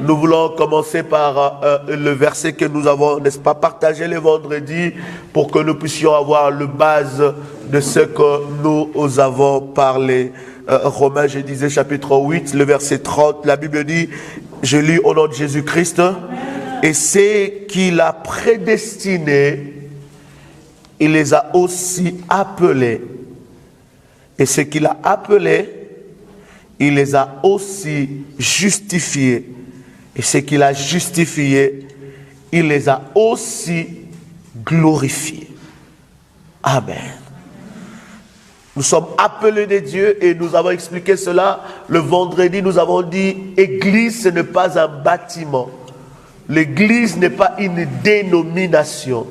Nous voulons commencer par le verset que nous avons, n'est-ce pas, partagé le vendredi pour que nous puissions avoir le base de ce que nous avons parlé. Romains, je disais, chapitre 8, le verset 30, la Bible dit, je lis au nom de Jésus-Christ, et c'est qu'il a prédestiné, il les a aussi appelés. Et ce qu'il a appelé, il les a aussi justifiés. Et ce qu'il a justifié, il les a aussi glorifiés. Amen. Nous sommes appelés de Dieu et nous avons expliqué cela le vendredi. Nous avons dit, Église, ce n'est pas un bâtiment. L'Église n'est pas une dénomination.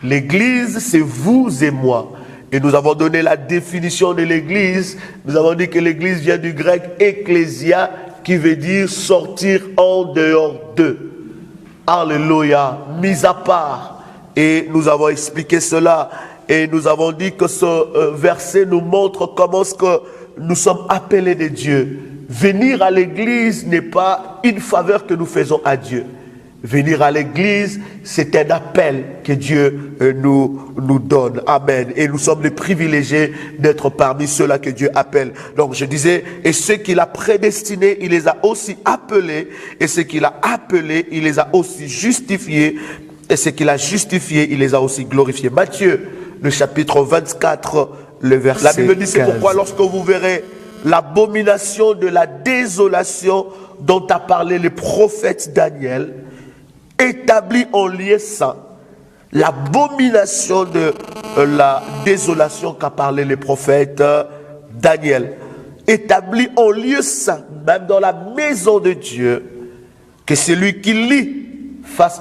L'Église, c'est vous et moi. Et nous avons donné la définition de l'Église. Nous avons dit que l'Église vient du grec ecclésia, qui veut dire sortir en dehors d'eux. Alléluia, mis à part. Et nous avons expliqué cela. Et nous avons dit que ce verset nous montre comment est-ce que nous sommes appelés de Dieu. Venir à l'Église n'est pas une faveur que nous faisons à Dieu. Venir à l'église, c'est un appel que Dieu nous donne. Amen. Et nous sommes les privilégiés d'être parmi ceux-là que Dieu appelle. Donc je disais, et ceux qu'il a prédestinés, il les a aussi appelés. Et ceux qu'il a appelés, il les a aussi justifiés. Et ceux qu'il a justifiés, il les a aussi glorifiés. Matthieu, le chapitre 24, le verset 15. La Bible dit, c'est pourquoi lorsque vous verrez l'abomination de la désolation dont a parlé le prophète Daniel, établi en lieu saint, l'abomination de la désolation qu'a parlé le prophète Daniel, établi en lieu saint, même dans la maison de Dieu, que celui qui lit fasse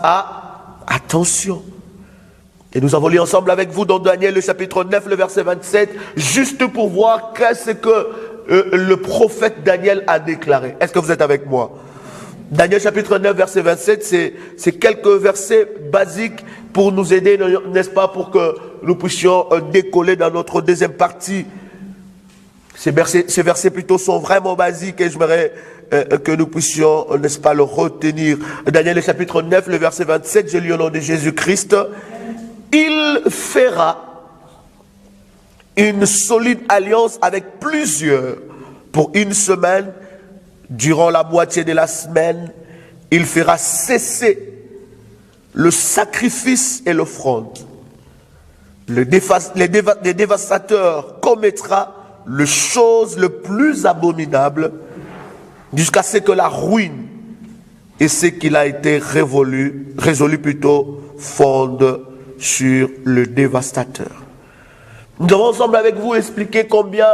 attention. Et nous avons lu ensemble avec vous dans Daniel le chapitre 9, le verset 27, juste pour voir qu'est-ce que le prophète Daniel a déclaré. Est-ce que vous êtes avec moi? Daniel chapitre 9 verset 27, c'est quelques versets basiques pour nous aider, n'est-ce pas, pour que nous puissions décoller dans notre deuxième partie. Ces versets plutôt sont vraiment basiques et j'aimerais que nous puissions, n'est-ce pas, le retenir. Daniel chapitre 9, le verset 27, je lis au nom de Jésus-Christ. Il fera une solide alliance avec plusieurs pour une semaine. Durant la moitié de la semaine, il fera cesser le sacrifice et l'offrande. Le dévastateur commettra les choses les plus abominables jusqu'à ce que la ruine et ce qu'il a été résolu plutôt fonde sur le dévastateur. Nous avons ensemble avec vous expliqué combien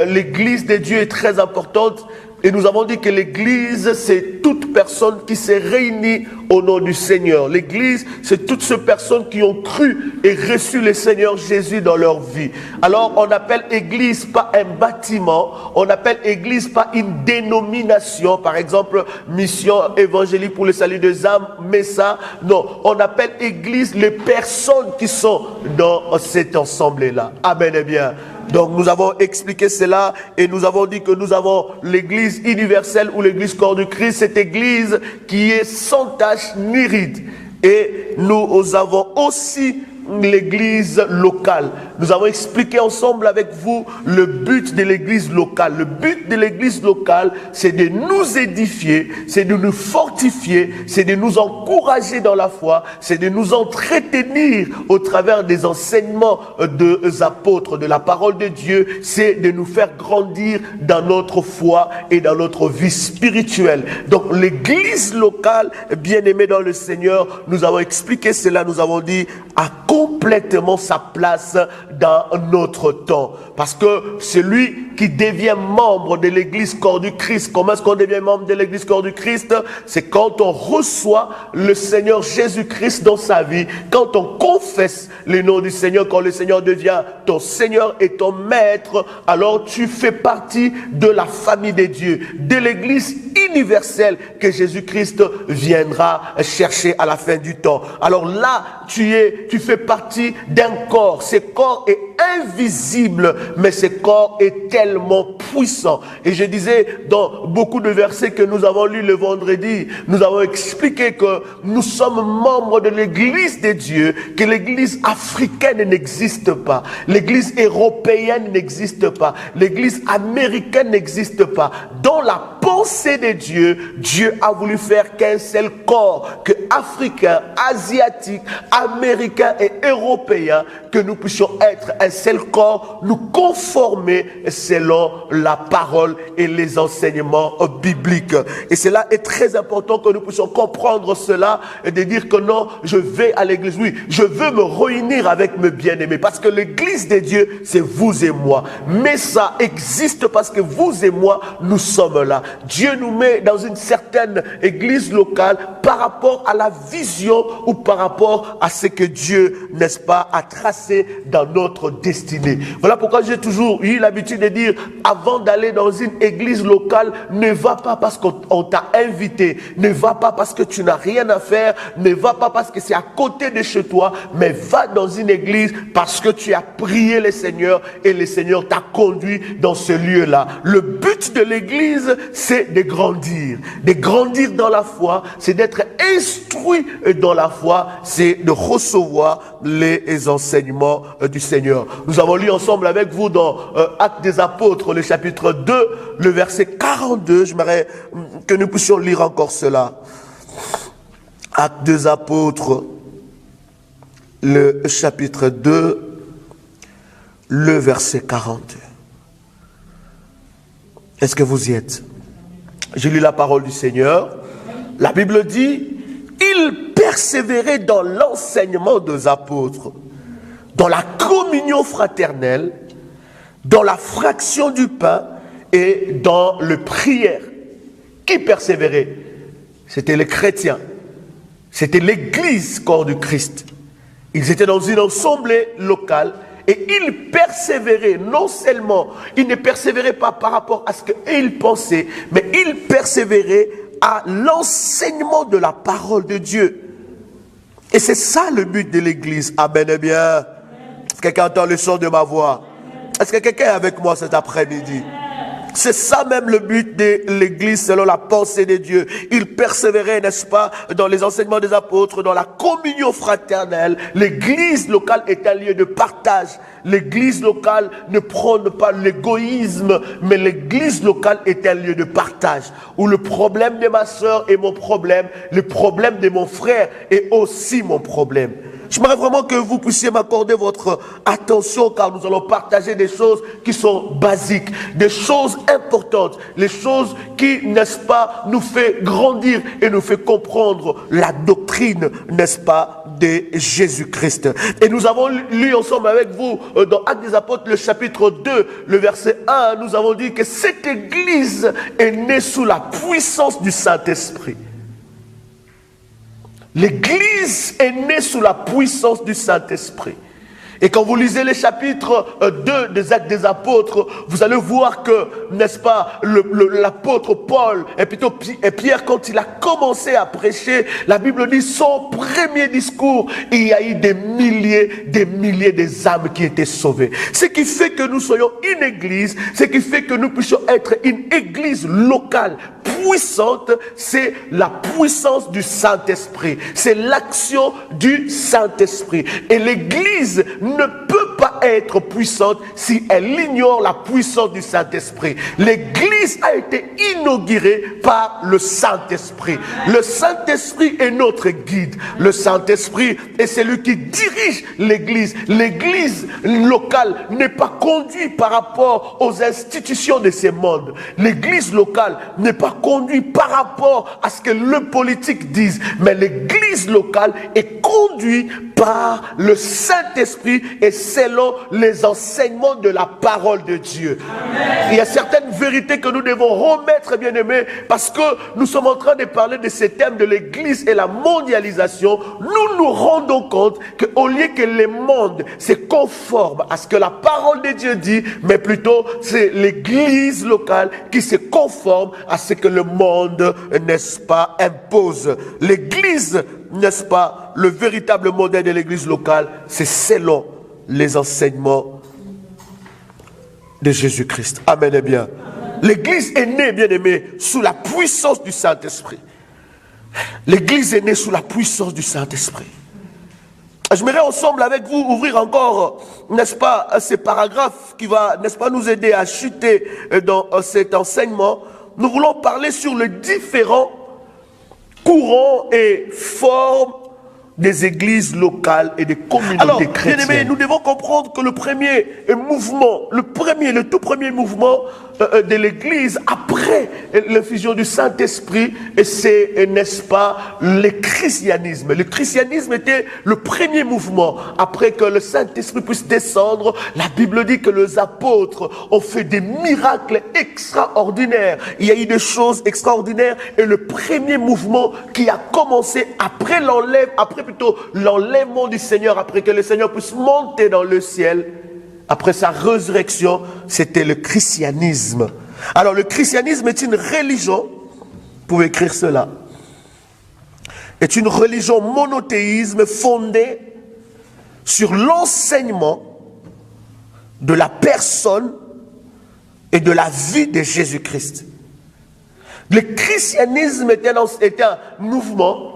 l'église de Dieu est très importante. Et nous avons dit que l'église, c'est toute personne qui s'est réunie au nom du Seigneur. L'église, c'est toutes ces personnes qui ont cru et reçu le Seigneur Jésus dans leur vie. Alors, on appelle église pas un bâtiment, on appelle église pas une dénomination, par exemple, mission évangélique pour le salut des âmes, mais ça, non. On appelle église les personnes qui sont dans cet ensemble-là. Amen et bien. Donc nous avons expliqué cela et nous avons dit que nous avons l'église universelle ou l'église corps du Christ, cette église qui est sans tache ni ride. Et nous avons aussi l'église locale. Nous avons expliqué ensemble avec vous le but de l'église locale. Le but de l'église locale, c'est de nous édifier, c'est de nous fortifier, c'est de nous encourager dans la foi, c'est de nous entretenir au travers des enseignements des apôtres, de la parole de Dieu, c'est de nous faire grandir dans notre foi et dans notre vie spirituelle. Donc l'église locale, bien-aimée dans le Seigneur, nous avons expliqué cela, nous avons dit, a complètement sa place dans notre temps. Parce que celui qui devient membre de l'église corps du Christ, comment est-ce qu'on devient membre de l'église corps du Christ? C'est quand on reçoit le Seigneur Jésus-Christ dans sa vie, quand on confesse le nom du Seigneur, quand le Seigneur devient ton Seigneur et ton Maître, alors tu fais partie de la famille de Dieu, de l'église universelle que Jésus-Christ viendra chercher à la fin du temps. Alors là, tu fais partie d'un corps. Ce corps est invisible, mais ce corps est tellement puissant. Et je disais dans beaucoup de versets que nous avons lus le vendredi, nous avons expliqué que nous sommes membres de l'église de Dieu, que l'église africaine n'existe pas, l'église européenne n'existe pas, l'église américaine n'existe pas. Dans la pensée de Dieu, Dieu a voulu faire qu'un seul corps, que africain, asiatique, américain et européen, que nous puissions être un seul corps, nous conformer selon la parole et les enseignements bibliques. Et cela est très important que nous puissions comprendre cela et de dire que non, je vais à l'église. Oui, je veux me réunir avec mes bien-aimés parce que l'église de Dieu, c'est vous et moi. Mais ça existe parce que vous et moi, nous sommes là. Dieu nous met dans une certaine église locale par rapport à la vision ou par rapport à ce que Dieu, n'est-ce pas, a tracé dans notre destinée. Voilà pourquoi j'ai toujours eu l'habitude de dire, avant d'aller dans une église locale, ne va pas parce qu'on t'a invité, ne va pas parce que tu n'as rien à faire, ne va pas parce que c'est à côté de chez toi, mais va dans une église parce que tu as prié le Seigneur et le Seigneur t'a conduit dans ce lieu-là. Le but de l'église, c'est de grandir dans la foi, c'est d'être instruit dans la foi, c'est de recevoir les enseignements du Seigneur. Nous avons lu ensemble avec vous dans Actes des Apôtres, le chapitre 2, le verset 42. J'aimerais que nous puissions lire encore cela. Actes des Apôtres, le chapitre 2, le verset 42. Est-ce que vous y êtes? Je lis la parole du Seigneur. La Bible dit, il persévérait dans l'enseignement des apôtres, dans la communion fraternelle, dans la fraction du pain et dans le prière. Qui persévérait? C'était les chrétiens. C'était l'église corps du Christ. Ils étaient dans une assemblée locale et ils persévéraient. Non seulement, ils ne persévéraient pas par rapport à ce qu'ils pensaient, mais ils persévéraient à l'enseignement de la parole de Dieu. Et c'est ça le but de l'église. Amen. Eh bien, est-ce que quelqu'un entend le son de ma voix? Est-ce que quelqu'un est avec moi cet après-midi? C'est ça même le but de l'église selon la pensée de Dieu. Il persévérait, n'est-ce pas, dans les enseignements des apôtres, dans la communion fraternelle. L'église locale est un lieu de partage. L'église locale ne prône pas l'égoïsme, mais l'église locale est un lieu de partage. Où le problème de ma soeur est mon problème, le problème de mon frère est aussi mon problème. J'aimerais vraiment que vous puissiez m'accorder votre attention car nous allons partager des choses qui sont basiques, des choses importantes, les choses qui, n'est-ce pas, nous fait grandir et nous fait comprendre la doctrine, n'est-ce pas, de Jésus-Christ. Et nous avons lu ensemble avec vous dans Actes des Apôtres, le chapitre 2, le verset 1, nous avons dit que cette église est née sous la puissance du Saint-Esprit. L'église est née sous la puissance du Saint-Esprit. Et quand vous lisez les chapitres 2 des Actes des Apôtres, vous allez voir que, n'est-ce pas, l'apôtre Paul et Pierre, quand il a commencé à prêcher, la Bible dit son premier discours, il y a eu des milliers des âmes qui étaient sauvées. Ce qui fait que nous soyons une église, ce qui fait que nous puissions être une église locale, puissante, c'est la puissance du Saint-Esprit. C'est l'action du Saint-Esprit. Et l'église ne peut pas être puissante si elle ignore la puissance du Saint-Esprit. L'église a été inaugurée par le Saint-Esprit. Le Saint-Esprit est notre guide. Le Saint-Esprit est celui qui dirige l'église. L'église locale n'est pas conduite par rapport aux institutions de ce monde. L'église locale n'est pas conduite par rapport à ce que le politique dise. Mais l'église locale est conduite par le Saint-Esprit et selon les enseignements de la parole de Dieu. Amen. Il y a certaines vérités que nous devons remettre, bien-aimés, parce que nous sommes en train de parler de ces thèmes de l'église et la mondialisation. Nous nous rendons compte qu'au lieu que le monde se conforme à ce que la parole de Dieu dit, mais plutôt c'est l'église locale qui se conforme à ce que le monde, n'est-ce pas, impose. L'église, n'est-ce pas, le véritable modèle de l'église locale, c'est selon les enseignements de Jésus-Christ. Amen et bien. L'Église est née, bien aimé, sous la puissance du Saint-Esprit. L'Église est née sous la puissance du Saint-Esprit. J'aimerais ensemble avec vous ouvrir encore, n'est-ce pas, ces paragraphes qui va, n'est-ce pas, nous aider à chuter dans cet enseignement. Nous voulons parler sur les différents courants et formes des églises locales et des communautés chrétiennes. Bien aimés, nous devons comprendre que le premier mouvement, le tout premier mouvement de l'église après l'infusion du Saint-Esprit, c'est, n'est-ce pas, le christianisme. Le christianisme était le premier mouvement après que le Saint-Esprit puisse descendre. La Bible dit que les apôtres ont fait des miracles extraordinaires. Il y a eu des choses extraordinaires et le premier mouvement qui a commencé après l'enlèvement du Seigneur, après que le Seigneur puisse monter dans le ciel, après sa résurrection, c'était le christianisme. Alors le christianisme est une religion, vous pouvez écrire cela, est une religion monothéisme fondée sur l'enseignement de la personne et de la vie de Jésus-Christ. Le christianisme est un mouvement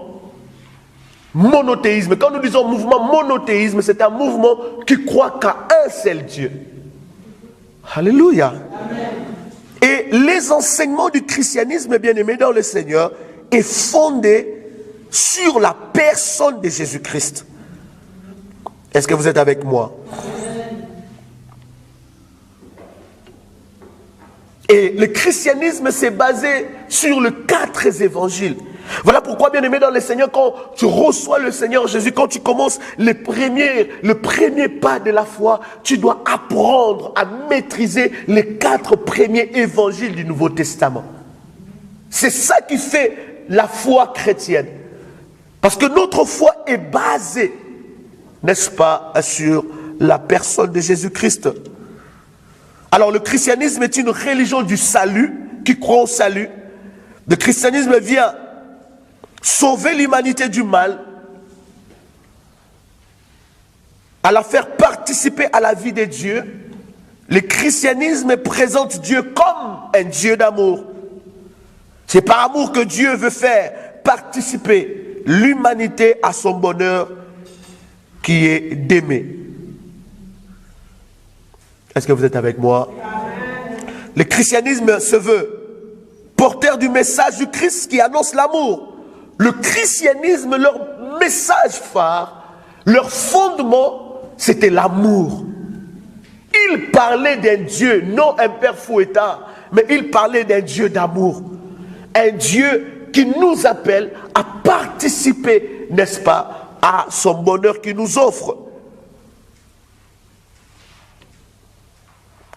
monothéisme. Quand nous disons mouvement monothéisme, c'est un mouvement qui croit qu'à un seul Dieu. Alléluia. Amen. Et les enseignements du christianisme, bien aimé dans le Seigneur, est fondé sur la personne de Jésus-Christ. Est-ce que vous êtes avec moi? Amen. Et le christianisme s'est basé sur les 4 évangiles. Voilà pourquoi, bien aimé dans le Seigneur, quand tu reçois le Seigneur Jésus, quand tu commences le premier pas de la foi, tu dois apprendre à maîtriser les 4 premiers évangiles du Nouveau Testament. C'est ça qui fait la foi chrétienne. Parce que notre foi est basée, n'est-ce pas, sur la personne de Jésus-Christ. Alors le christianisme est une religion du salut, qui croit au salut. Le christianisme vient sauver l'humanité du mal, à la faire participer à la vie de Dieu. Le christianisme présente Dieu comme un Dieu d'amour. C'est par amour que Dieu veut faire participer l'humanité à son bonheur qui est d'aimer. Est-ce que vous êtes avec moi? Le christianisme se veut porteur du message du Christ qui annonce l'amour. Le christianisme, leur message phare, leur fondement, c'était l'amour. Ils parlaient d'un Dieu, non un père fouettard, mais ils parlaient d'un Dieu d'amour. Un Dieu qui nous appelle à participer, n'est-ce pas, à son bonheur qu'il nous offre.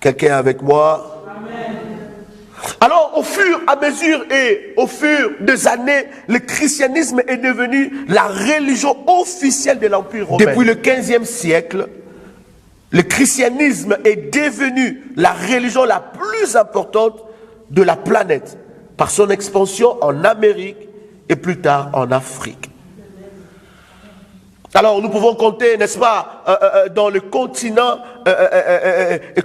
Quelqu'un avec moi? Alors, au fur et à mesure et au fur des années, le christianisme est devenu la religion officielle de l'Empire romain. Depuis le 15e siècle, le christianisme est devenu la religion la plus importante de la planète par son expansion en Amérique et plus tard en Afrique. Alors, nous pouvons compter, n'est-ce pas, dans le continent,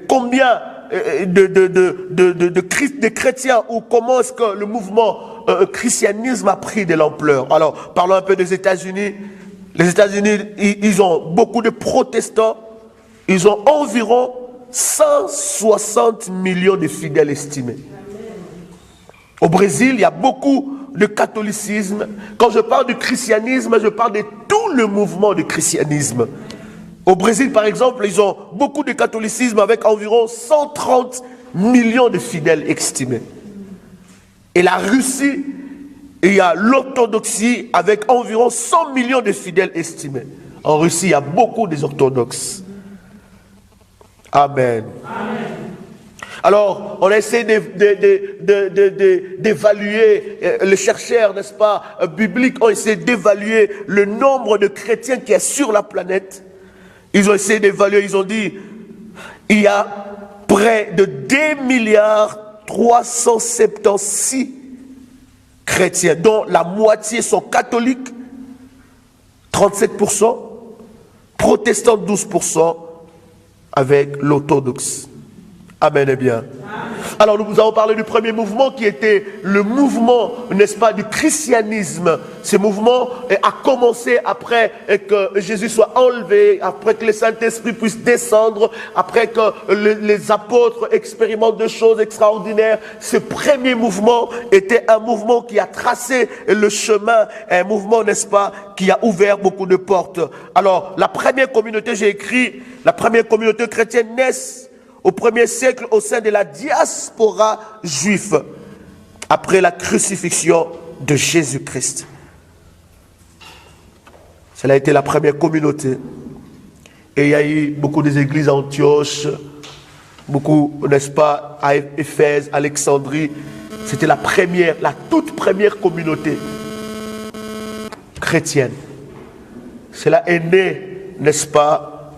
combien de chrétiens ou comment est-ce que le mouvement christianisme a pris de l'ampleur. Alors, parlons un peu des États-Unis. Les États-Unis, ils ont beaucoup de protestants. Ils ont environ 160 millions de fidèles estimés. Au Brésil, il y a beaucoup de catholicisme. Quand je parle du christianisme, je parle de tout le mouvement du christianisme. Au Brésil, par exemple, ils ont beaucoup de catholicisme avec environ 130 millions de fidèles estimés. Et la Russie, il y a l'orthodoxie avec environ 100 millions de fidèles estimés. En Russie, il y a beaucoup des orthodoxes. Amen. Amen. Alors, on essaie d'évaluer, les chercheurs, n'est-ce pas, bibliques ont essayé d'évaluer le nombre de chrétiens qui est sur la planète. Ils ont essayé d'évaluer, ils ont dit, il y a près de 2,376 milliards chrétiens, dont la moitié sont catholiques, 37%, protestants 12%, avec l'orthodoxe Amen et bien. Alors nous avons parlé du premier mouvement qui était le mouvement, n'est-ce pas, du christianisme. Ce mouvement a commencé après que Jésus soit enlevé, après que le Saint-Esprit puisse descendre, après que les apôtres expérimentent de choses extraordinaires. Ce premier mouvement était un mouvement qui a tracé le chemin, un mouvement, n'est-ce pas, qui a ouvert beaucoup de portes. Alors la première communauté, j'ai écrit, la première communauté chrétienne naît au 1er siècle au sein de la diaspora juive, après la crucifixion de Jésus-Christ. Cela a été la première communauté. Et il y a eu beaucoup d'églises à Antioche, beaucoup, n'est-ce pas, à Éphèse, Alexandrie. C'était la première, la toute première communauté chrétienne. Cela est né, n'est-ce pas,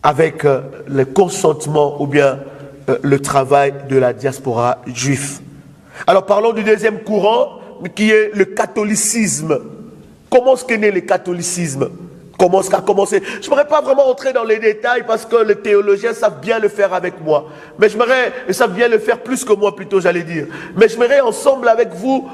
avec le consentement ou bien le travail de la diaspora juive. Alors parlons du deuxième courant qui est le catholicisme. Comment est-ce qu'est né le catholicisme? Comment est-ce qu'a commencé? Je ne voudrais pas vraiment entrer dans les détails parce que les théologiens savent bien le faire avec moi. Mais ils savent bien le faire plus que moi plutôt, j'allais dire. Mais j'aimerais ensemble avec vous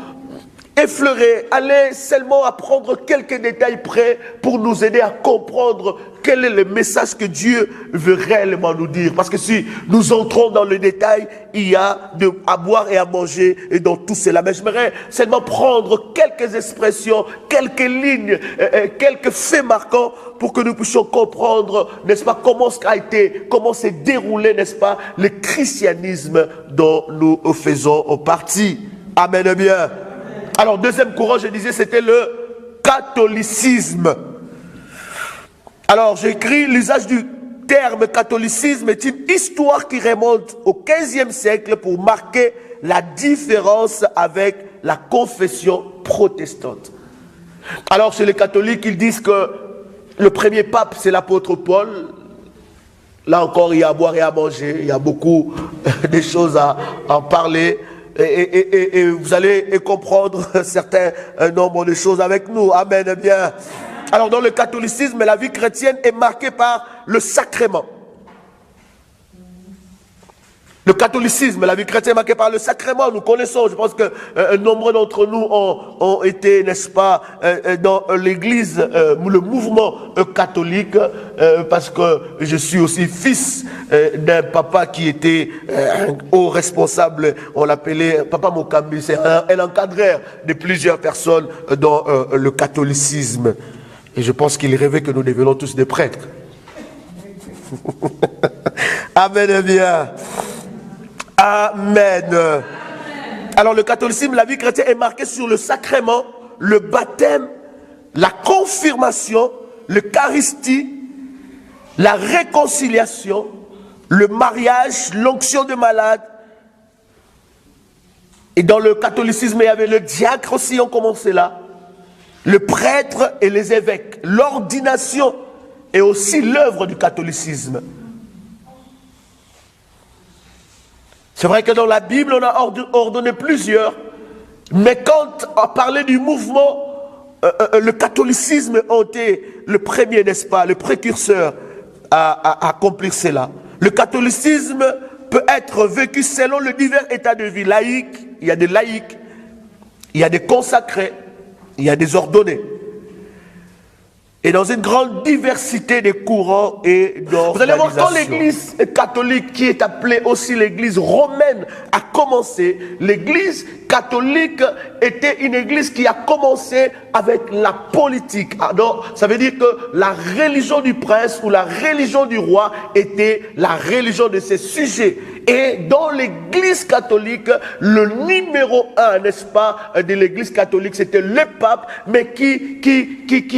effleurer, aller seulement apprendre quelques détails près pour nous aider à comprendre quel est le message que Dieu veut réellement nous dire. Parce que si nous entrons dans le détail, il y a à boire et à manger et dans tout cela. Mais j'aimerais seulement prendre quelques expressions, quelques lignes, quelques faits marquants pour que nous puissions comprendre, n'est-ce pas, comment s'est déroulé, n'est-ce pas, le christianisme dont nous faisons partie. Amen bien. Alors, deuxième courant, je disais, c'était le catholicisme. Alors, j'écris l'usage du terme catholicisme est une histoire qui remonte au XVe siècle pour marquer la différence avec la confession protestante. Alors, chez les catholiques, ils disent que le premier pape, c'est l'apôtre Paul. Là encore, il y a à boire et à manger, il y a beaucoup de choses à en parler. Et vous allez comprendre certains nombre de choses avec nous. Amen. Bien. Alors dans le catholicisme, la vie chrétienne est marquée par le sacrement. Le catholicisme, la vie chrétienne est marquée par le sacrement. Nous connaissons, je pense que nombreux d'entre nous ont été, n'est-ce pas, dans l'église, le mouvement catholique, parce que je suis aussi fils d'un papa qui était un haut responsable, on l'appelait Papa Mokambi, c'est un encadreur de plusieurs personnes dans le catholicisme. Et je pense qu'il rêvait que nous devenons tous des prêtres. Amen bien. Amen. Alors le catholicisme, la vie chrétienne est marquée sur le sacrement, le baptême, la confirmation, l'eucharistie, la réconciliation, le mariage, l'onction de malade. Et dans le catholicisme, il y avait le diacre aussi, on commençait là, le prêtre et les évêques, l'ordination et aussi l'œuvre du catholicisme. C'est vrai que dans la Bible, on a ordonné plusieurs, mais quand on parlait du mouvement, le catholicisme a été le premier, n'est-ce pas, le précurseur à accomplir cela. Le catholicisme peut être vécu selon le divers états de vie laïque. Il y a des laïcs, il y a des consacrés, il y a des ordonnés. Et dans une grande diversité de courants et d'organisations. Vous allez voir, quand l'église catholique, qui est appelée aussi l'église romaine, a commencé, l'église catholique était une église qui a commencé avec la politique. Alors, ça veut dire que la religion du prince ou la religion du roi était la religion de ses sujets. Et dans l'église catholique, le numéro 1, n'est-ce pas, de l'église catholique, c'était le pape, mais qui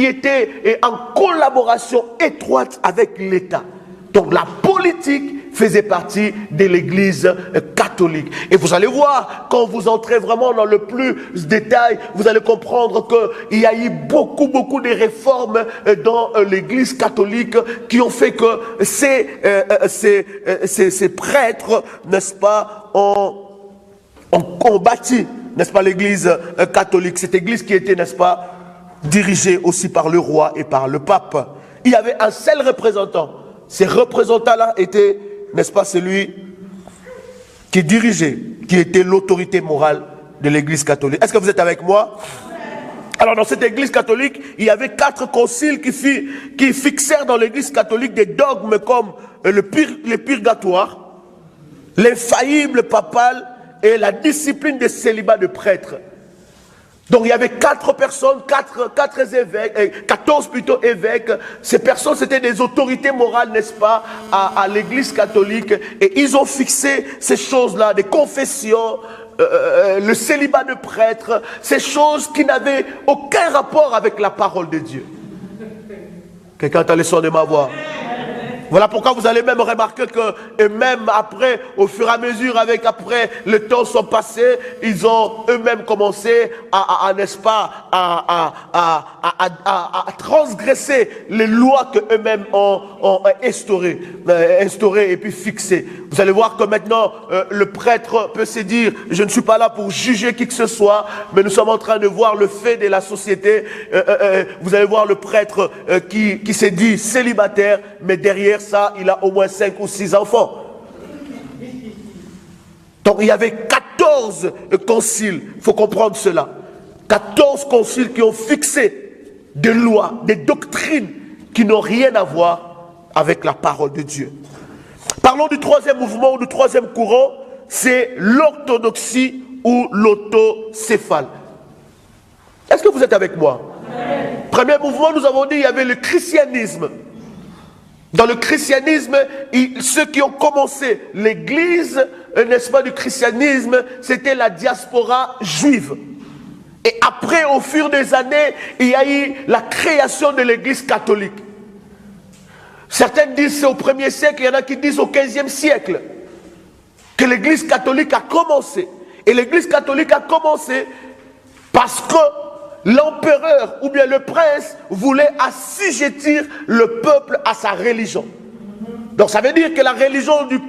était en collaboration étroite avec l'État. Donc la politique faisait partie de l'église catholique. Et vous allez voir, quand vous entrez vraiment dans le plus détail, vous allez comprendre qu'il y a eu beaucoup de réformes dans l'église catholique qui ont fait que ces prêtres, n'est-ce pas, ont bâti, n'est-ce pas, l'église catholique. Cette église qui était, n'est-ce pas, dirigée aussi par le roi et par le pape. Il y avait un seul représentant. ces représentants-là étaient, n'est-ce pas, celui qui dirigeait, qui était l'autorité morale de l'Église catholique. Est-ce que vous êtes avec moi? Alors dans cette Église catholique, il y avait 4 conciles qui fixèrent dans l'Église catholique des dogmes comme le purgatoire, l'infaillible papal et la discipline des célibats de prêtres. Donc il y avait 4 personnes, 4 évêques, 14 plutôt évêques. Ces personnes, c'était des autorités morales, n'est-ce pas, à l'Église catholique. Et ils ont fixé ces choses-là, des confessions, le célibat de prêtres, ces choses qui n'avaient aucun rapport avec la parole de Dieu. Quelqu'un entend le son de ma voix? Voilà pourquoi vous allez même remarquer que, et même après, au fur et à mesure, après le temps sont passés, ils ont eux-mêmes commencé n'est-ce pas, à transgresser les lois que eux-mêmes ont instaurées et puis fixées. Vous allez voir que maintenant, le prêtre peut se dire, je ne suis pas là pour juger qui que ce soit, mais nous sommes en train de voir le fait de la société. Vous allez voir le prêtre qui s'est dit célibataire, mais derrière ça, il a au moins 5 ou 6 enfants. Donc il y avait 14 conciles, il faut comprendre cela. 14 conciles qui ont fixé des lois, des doctrines qui n'ont rien à voir avec la parole de Dieu. Parlons du 3e mouvement ou du 3e courant, c'est l'orthodoxie ou l'autocéphale. Est-ce que vous êtes avec moi? Premier mouvement, nous avons dit, il y avait le christianisme. Dans le christianisme, ceux qui ont commencé l'église, n'est-ce pas, du christianisme, c'était la diaspora juive. Et après, au fur des années, il y a eu la création de l'église catholique. Certains disent c'est au 1er siècle, il y en a qui disent au 15e siècle que l'église catholique a commencé. Et l'église catholique a commencé parce que l'empereur ou bien le prince voulait assujettir le peuple à sa religion. Donc ça veut dire que la religion du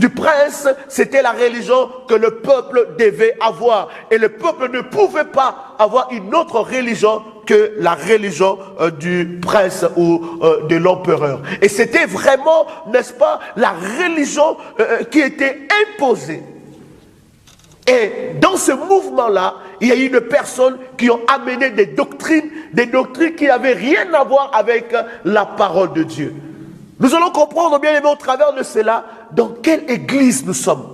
prince, c'était la religion que le peuple devait avoir. Et le peuple ne pouvait pas avoir une autre religion que la religion du prince ou de l'empereur. Et c'était vraiment, n'est-ce pas, la religion qui était imposée. Et dans ce mouvement-là, il y a eu des personnes qui ont amené des doctrines qui n'avaient rien à voir avec la parole de Dieu. Nous allons comprendre, bien aimé, au travers de cela, dans quelle église nous sommes.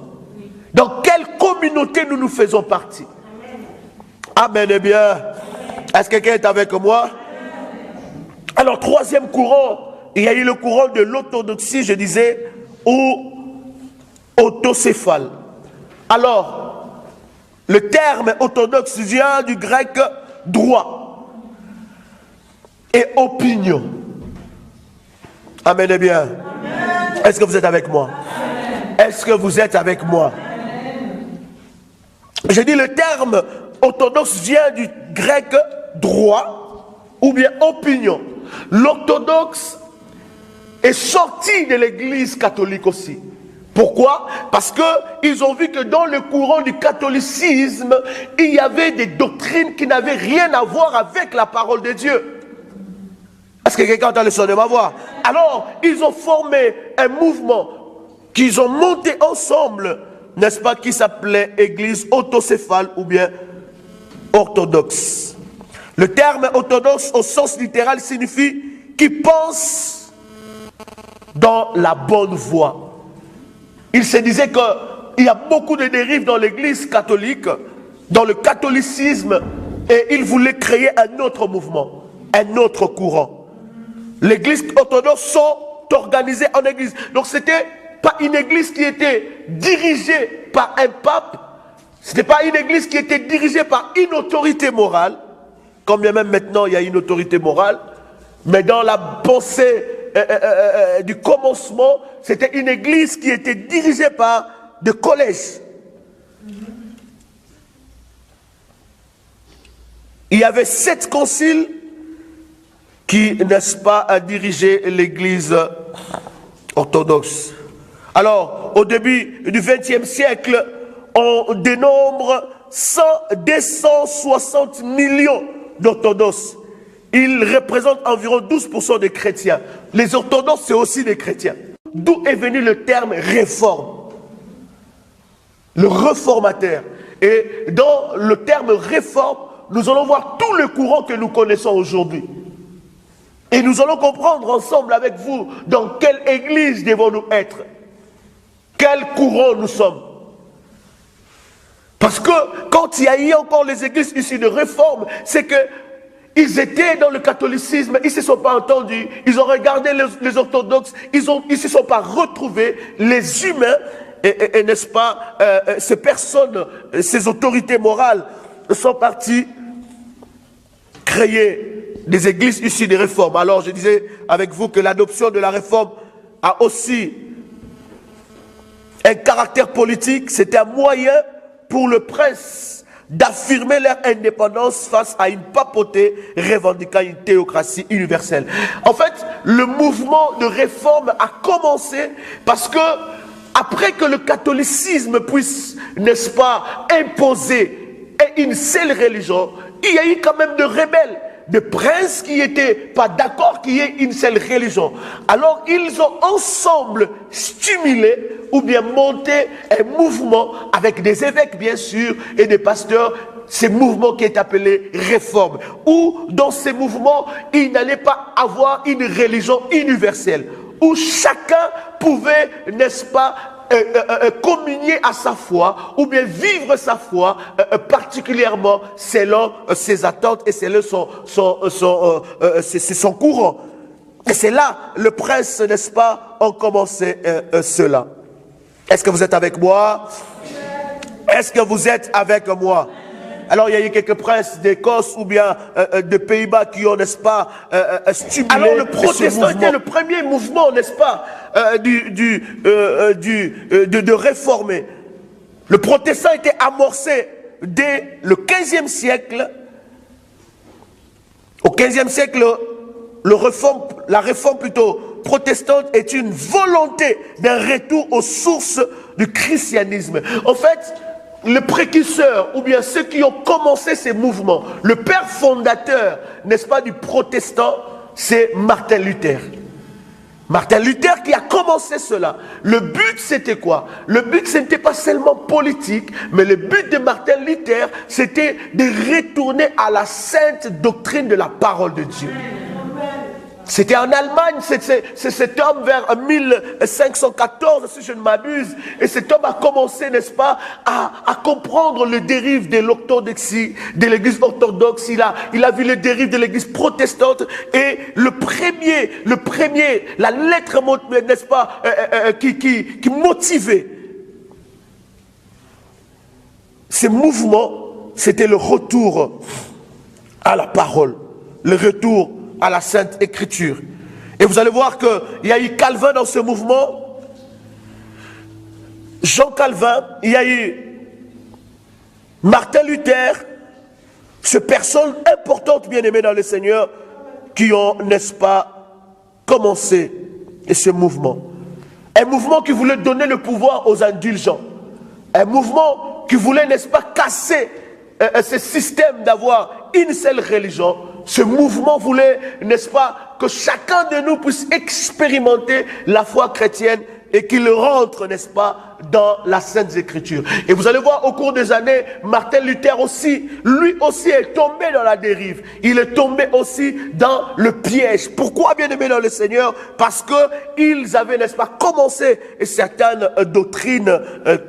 Dans quelle communauté nous faisons partie. Amen. Eh bien, est-ce que quelqu'un est avec moi? Alors, 3e courant, il y a eu le courant de l'orthodoxie, je disais, ou autocéphale. Alors, le terme orthodoxe vient du grec droit et opinion. Amen, eh bien. Est-ce que vous êtes avec moi? Est-ce que vous êtes avec moi? Je dis le terme orthodoxe vient du grec droit ou bien opinion. L'orthodoxe est sorti de l'église catholique aussi. Pourquoi? Parce qu'ils ont vu que dans le courant du catholicisme, il y avait des doctrines qui n'avaient rien à voir avec la parole de Dieu. Est-ce que quelqu'un entend le son de ma voix? Alors, ils ont formé un mouvement qu'ils ont monté ensemble, n'est-ce pas, qui s'appelait Église autocéphale ou bien orthodoxe. Le terme orthodoxe au sens littéral signifie qui pense dans la bonne voie. Il se disait qu'il y a beaucoup de dérives dans l'église catholique, dans le catholicisme, et il voulait créer un autre mouvement, un autre courant. L'église orthodoxe sont organisées en église. Donc c'était pas une église qui était dirigée par un pape, c'était pas une église qui était dirigée par une autorité morale, comme bien même maintenant il y a une autorité morale, mais dans la pensée du commencement, c'était une église qui était dirigée par des collèges. Il y avait 7 conciles qui, n'est-ce pas, a dirigé l'église orthodoxe. Alors, au début du XXe siècle, on dénombre 260 millions d'orthodoxes ils représentent environ 12% des chrétiens. Les orthodoxes, c'est aussi des chrétiens. D'où est venu le terme réforme. Le réformateur. Et dans le terme réforme, nous allons voir tout le courant que nous connaissons aujourd'hui. Et nous allons comprendre ensemble avec vous dans quelle église devons-nous être. Quel courant nous sommes. Parce que quand il y a eu encore les églises issues de réforme, c'est que ils étaient dans le catholicisme, ils ne se sont pas entendus, ils ont regardé les orthodoxes, ils ne se sont pas retrouvés, les humains, et n'est-ce pas, ces personnes, ces autorités morales sont partis créer des églises issues des réformes. Alors je disais avec vous que l'adoption de la réforme a aussi un caractère politique, c'est un moyen pour le prince d'affirmer leur indépendance face à une papauté revendiquant une théocratie universelle. En fait, le mouvement de réforme a commencé parce que, après que le catholicisme puisse, n'est-ce pas, imposer une seule religion, il y a eu quand même de rebelles, de princes qui n'étaient pas d'accord qu'il y ait une seule religion. Alors ils ont ensemble stimulé ou bien monté un mouvement avec des évêques bien sûr et des pasteurs, ce mouvement qui est appelé réforme, où dans ces mouvements il n'allait pas avoir une religion universelle, où chacun pouvait, n'est-ce pas, communier à sa foi ou bien vivre sa foi particulièrement selon ses attentes et selon son courant. Et c'est là le prince, n'est-ce pas, ont commencé cela. Est-ce que vous êtes avec moi? Est-ce que vous êtes avec moi? Alors il y a eu quelques princes d'Écosse ou bien de Pays-Bas qui ont, n'est-ce pas, stimulé. Alors le protestant était le premier mouvement, n'est-ce pas, de réformer. Le protestant était amorcé dès le 15e siècle. Au 15e siècle, la réforme plutôt protestante est une volonté d'un retour aux sources du christianisme. En fait, le précurseur, ou bien ceux qui ont commencé ces mouvements, le père fondateur, n'est-ce pas, du protestant, c'est Martin Luther. Martin Luther qui a commencé cela. Le but c'était quoi? Le but ce n'était pas seulement politique, mais le but de Martin Luther c'était de retourner à la sainte doctrine de la parole de Dieu. C'était en Allemagne, c'est cet homme vers 1514, si je ne m'abuse, et cet homme a commencé, n'est-ce pas, à comprendre le dérive de l'orthodoxie, de l'église orthodoxe. Il a vu le dérive de l'église protestante, et la lettre, n'est-ce pas, qui motivait ce mouvement, c'était le retour à la parole, le retour à la Sainte Écriture. Et vous allez voir qu'il y a eu Calvin dans ce mouvement, Jean Calvin, il y a eu Martin Luther, ces personnes importantes, bien aimées dans le Seigneur, qui ont, n'est-ce pas, commencé ce mouvement. Un mouvement qui voulait donner le pouvoir aux indulgents. Un mouvement qui voulait, n'est-ce pas, casser ce système d'avoir une seule religion. Ce mouvement voulait, n'est-ce pas, que chacun de nous puisse expérimenter la foi chrétienne et qu'il rentre, n'est-ce pas, dans la Sainte Écriture. Et vous allez voir au cours des années, Martin Luther aussi, lui aussi est tombé dans la dérive. Il est tombé aussi dans le piège. Pourquoi, bien aimé dans le Seigneur? Parce qu'ils avaient, n'est-ce pas, commencé certaines doctrines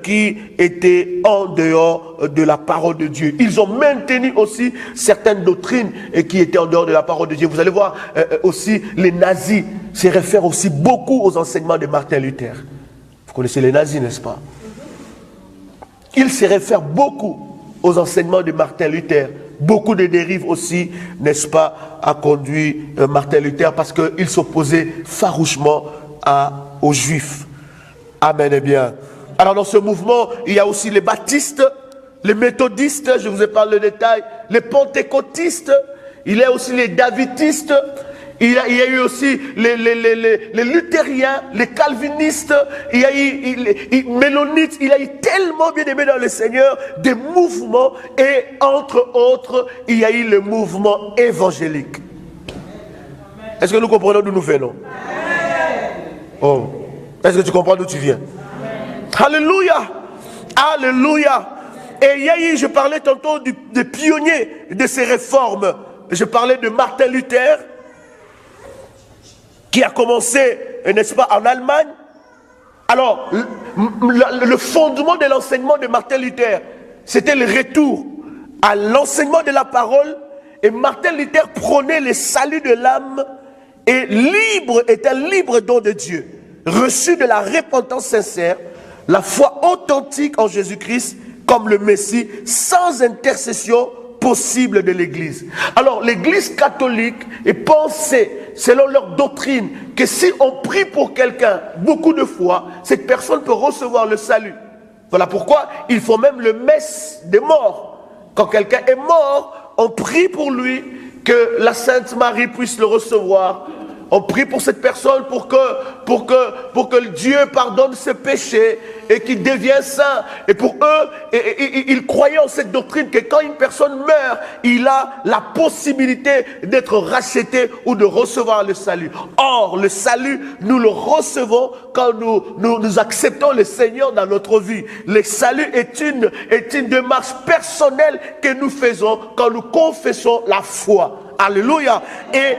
qui étaient en dehors de la parole de Dieu. Ils ont maintenu aussi certaines doctrines qui étaient en dehors de la parole de Dieu. Vous allez voir aussi les nazis se réfèrent aussi beaucoup aux enseignements de Martin Luther. Vous connaissez les nazis, n'est-ce pas? Ils se réfèrent beaucoup aux enseignements de Martin Luther. Beaucoup de dérives aussi, n'est-ce pas, a conduit Martin Luther parce qu'il s'opposait farouchement aux Juifs. Amen et bien. Alors dans ce mouvement, il y a aussi les baptistes, les méthodistes, je vous ai parlé de détail, les pentecôtistes, il y a aussi les davidistes, il y a eu aussi les luthériens, les calvinistes, il y a eu les mélonites, il y a eu tellement, bien aimé dans le Seigneur, des mouvements, et entre autres, il y a eu le mouvement évangélique. Est-ce que nous comprenons d'où nous venons? Oh. Est-ce que tu comprends d'où tu viens? Alléluia. Alléluia. Et hier, je parlais tantôt des pionniers de ces réformes. Je parlais de Martin Luther, qui a commencé, n'est-ce pas, en Allemagne. Alors, le fondement de l'enseignement de Martin Luther, c'était le retour à l'enseignement de la parole. Et Martin Luther prônait le salut de l'âme et est un libre don de Dieu, reçu de la repentance sincère, la foi authentique en Jésus-Christ comme le Messie, sans intercession possible de l'Église. Alors, l'Église catholique est pensée, selon leur doctrine, que si on prie pour quelqu'un beaucoup de fois, cette personne peut recevoir le salut. Voilà pourquoi il faut même le messe des morts. Quand quelqu'un est mort, on prie pour lui, que la Sainte Marie puisse le recevoir. On prie pour cette personne pour que Dieu pardonne ses péchés et qu'il devienne saint. Et pour eux, ils croyaient en cette doctrine que quand une personne meurt, il a la possibilité d'être racheté ou de recevoir le salut. Or, le salut, nous le recevons quand nous acceptons le Seigneur dans notre vie. Le salut est une démarche personnelle que nous faisons quand nous confessons la foi. Alléluia. Et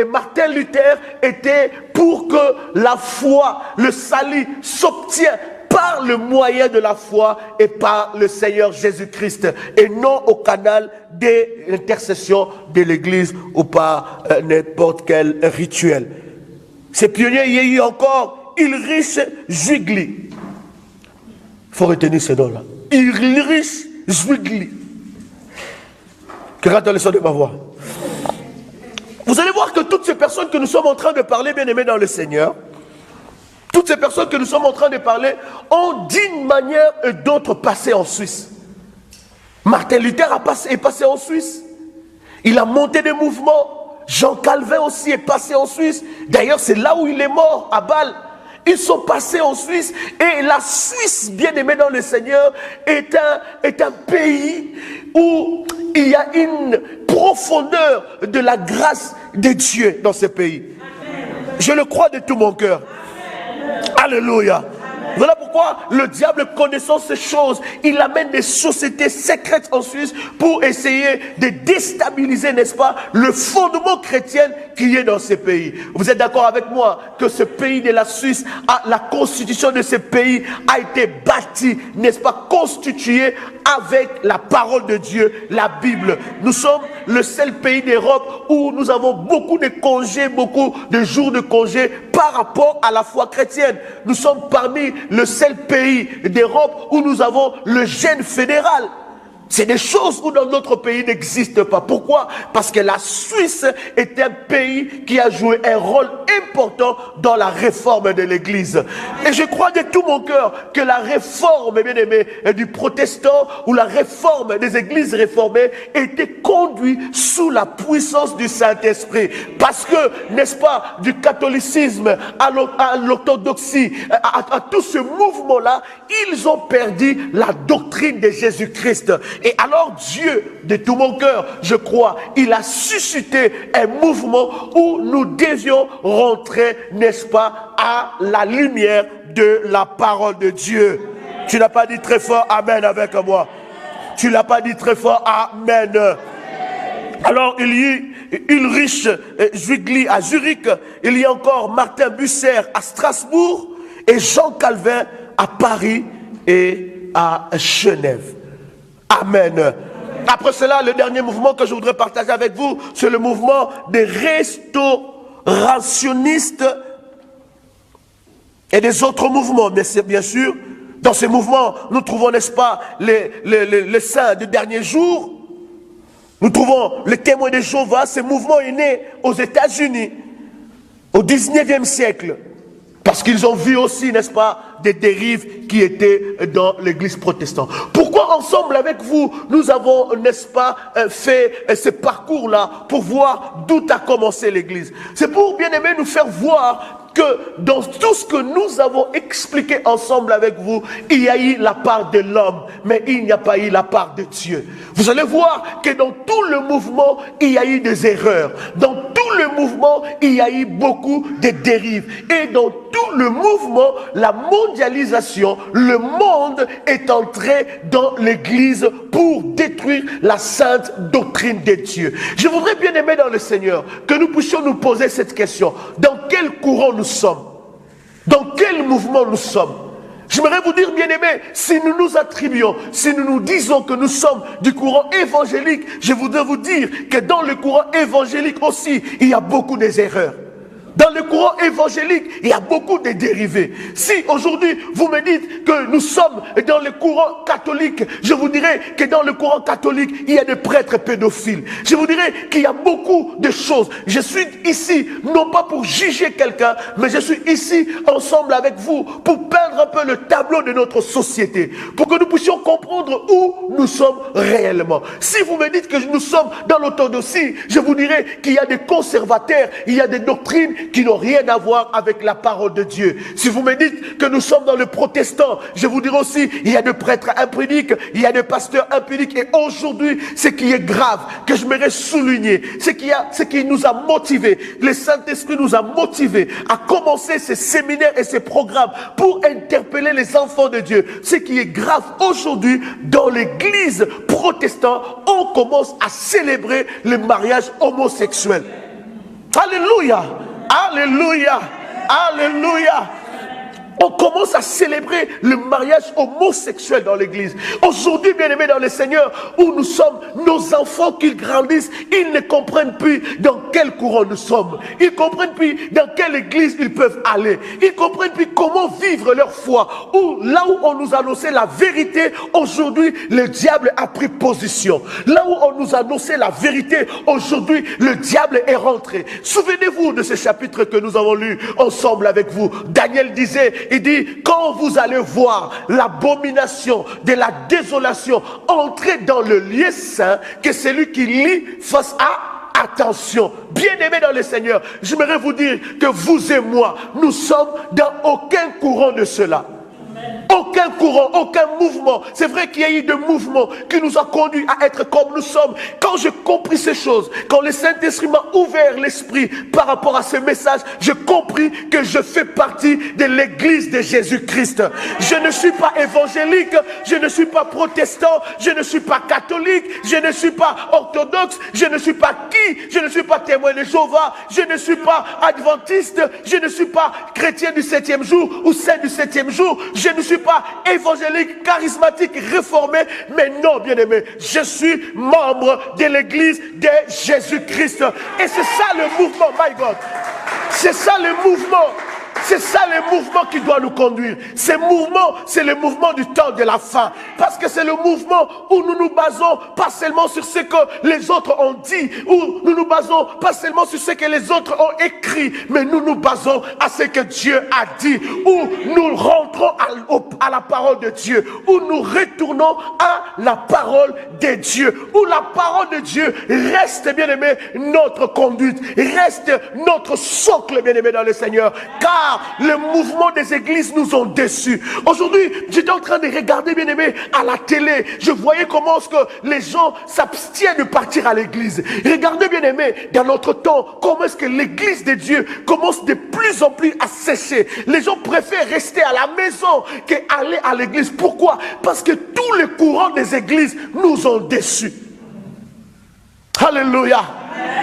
Martin Luther était pour que la foi, le salut s'obtient par le moyen de la foi et par le Seigneur Jésus-Christ et non au canal de l'intercession de l'Église ou par n'importe quel rituel. Ces pionniers, il y a eu encore Ulrich Zwingli. Il faut retenir ce nom-là. Ulrich Zwingli. Que quand le son de ma voix. Vous allez voir que toutes ces personnes que nous sommes en train de parler, bien aimés dans le Seigneur, toutes ces personnes que nous sommes en train de parler ont d'une manière ou d'autre passé en Suisse. Martin Luther est passé en Suisse. Il a monté des mouvements. Jean Calvin aussi est passé en Suisse. D'ailleurs, c'est là où il est mort, à Bâle. Ils sont passés en Suisse et la Suisse, bien aimée dans le Seigneur, est un pays où il y a une profondeur de la grâce de Dieu dans ce pays. Amen. Je le crois de tout mon cœur. Alléluia. Amen. Voilà pourquoi le diable, connaissant ces choses, il amène des sociétés secrètes en Suisse pour essayer de déstabiliser, n'est-ce pas, le fondement chrétien qui est dans ces pays. Vous êtes d'accord avec moi que ce pays de la Suisse, la constitution de ce pays a été bâtie, n'est-ce pas, constituée avec la parole de Dieu, la Bible. Nous sommes le seul pays d'Europe où nous avons beaucoup de congés, beaucoup de jours de congés par rapport à la foi chrétienne. Nous sommes parmi le seul pays d'Europe où nous avons le jeûne fédéral. C'est des choses où dans notre pays n'existent pas. Pourquoi? Parce que la Suisse est un pays qui a joué un rôle important dans la réforme de l'Église. Et je crois de tout mon cœur que la réforme, bien aimé, du protestant ou la réforme des églises réformées était conduite sous la puissance du Saint-Esprit. Parce que, n'est-ce pas, du catholicisme à l'orthodoxie, à tout ce mouvement-là, ils ont perdu la doctrine de Jésus-Christ. Et alors Dieu, de tout mon cœur, je crois, il a suscité un mouvement où nous devions rentrer, n'est-ce pas, à la lumière de la parole de Dieu. Tu n'as pas dit très fort Amen avec moi. Tu n'as pas dit très fort Amen. Alors il y a Ulrich Zwingli à Zurich, il y a encore Martin Bucer à Strasbourg et Jean Calvin à Paris et à Genève. Amen. Après cela, le dernier mouvement que je voudrais partager avec vous, c'est le mouvement des restaurationnistes et des autres mouvements. Mais c'est bien sûr, dans ces mouvements, nous trouvons, n'est-ce pas, les saints des derniers jours. Nous trouvons les témoins de Jéhovah. Ce mouvement est né aux États-Unis au 19e siècle. Parce qu'ils ont vu aussi, n'est-ce pas, des dérives qui étaient dans l'église protestante. Pourquoi ensemble avec vous, nous avons, n'est-ce pas, fait ce parcours-là pour voir d'où a commencé l'église? C'est pour, bien aimé, nous faire voir que dans tout ce que nous avons expliqué ensemble avec vous, il y a eu la part de l'homme, mais il n'y a pas eu la part de Dieu. Vous allez voir que dans tout le mouvement, il y a eu des erreurs. Dans tout le mouvement, il y a eu beaucoup de dérives. Et dans tout le mouvement, la mondialisation, le monde est entré dans l'église pour détruire la sainte doctrine de Dieu. Je voudrais bien aimer dans le Seigneur que nous puissions nous poser cette question. Dans quel courant nous sommes? Dans quel mouvement nous sommes? J'aimerais vous dire, bien-aimés, si nous nous attribuons, si nous nous disons que nous sommes du courant évangélique, je voudrais vous dire que dans le courant évangélique aussi, il y a beaucoup d'erreurs. Dans le courant évangélique, il y a beaucoup de dérivés. Si aujourd'hui, vous me dites que nous sommes dans le courant catholique, je vous dirais que dans le courant catholique, il y a des prêtres pédophiles. Je vous dirais qu'il y a beaucoup de choses. Je suis ici, non pas pour juger quelqu'un, mais je suis ici ensemble avec vous pour peindre un peu le tableau de notre société, pour que nous puissions comprendre où nous sommes réellement. Si vous me dites que nous sommes dans l'orthodoxie, je vous dirais qu'il y a des conservateurs, il y a des doctrines qui n'ont rien à voir avec la parole de Dieu. Si vous me dites que nous sommes dans le protestant, je vous dirai aussi, il y a des prêtres impudiques, il y a des pasteurs impudiques. Et aujourd'hui, ce qui est grave, que je m'aimerais souligner, ce qui nous a motivés, le Saint-Esprit nous a motivés à commencer ces séminaires et ces programmes pour interpeller les enfants de Dieu. Ce qui est grave aujourd'hui, dans l'église protestante, on commence à célébrer le mariage homosexuel. Alléluia! Alléluia, alléluia. On commence à célébrer le mariage homosexuel dans l'église. Aujourd'hui, bien-aimés dans le Seigneur, où nous sommes, nos enfants qu'ils grandissent, ils ne comprennent plus dans quel courant nous sommes. Ils ne comprennent plus dans quelle église ils peuvent aller. Ils ne comprennent plus comment vivre leur foi. Là où on nous annonçait la vérité, aujourd'hui, le diable a pris position. Là où on nous annonçait la vérité, aujourd'hui, le diable est rentré. Souvenez-vous de ce chapitre que nous avons lu ensemble avec vous. Daniel disait, il dit, quand vous allez voir l'abomination de la désolation entrer dans le lieu saint, que celui qui lit fasse attention. Bien-aimés dans le Seigneur, j'aimerais vous dire que vous et moi, nous sommes dans aucun courant de cela. Aucun courant, aucun mouvement. C'est vrai qu'il y a eu des mouvements qui nous ont conduits à être comme nous sommes. Quand j'ai compris ces choses, quand le Saint-Esprit m'a ouvert l'esprit par rapport à ce message, j'ai compris que je fais partie de l'église de Jésus-Christ. Je ne suis pas évangélique, je ne suis pas protestant, je ne suis pas catholique, je ne suis pas orthodoxe, je ne suis pas je ne suis pas témoin de Jéhovah, je ne suis pas adventiste, je ne suis pas chrétien du 7e jour ou saint du 7e jour, je ne suis pas évangélique, charismatique, réformé, mais non, bien-aimé, je suis membre de l'église de Jésus-Christ. Et c'est ça le mouvement, my God. C'est ça le mouvement. C'est ça le mouvement qui doit nous conduire. Ce mouvement, c'est le mouvement du temps de la fin. Parce que c'est le mouvement où nous nous basons pas seulement sur ce que les autres ont dit, où nous nous basons pas seulement sur ce que les autres ont écrit, mais nous nous basons à ce que Dieu a dit, où nous rentrons à la parole de Dieu, où nous retournons à la parole de Dieu, où la parole de Dieu reste, bien aimé, notre conduite, reste notre socle, bien aimé dans le Seigneur. Car le mouvement des églises nous ont déçus. Aujourd'hui, j'étais en train de regarder, bien aimé, à la télé. Je voyais comment est-ce que les gens s'abstiennent de partir à l'église. Regardez, bien aimé, dans notre temps, comment est-ce que l'église de Dieu commence de plus en plus à sécher. Les gens préfèrent rester à la maison qu'aller à l'église. Pourquoi? Parce que tous les courants des églises nous ont déçus. Alléluia.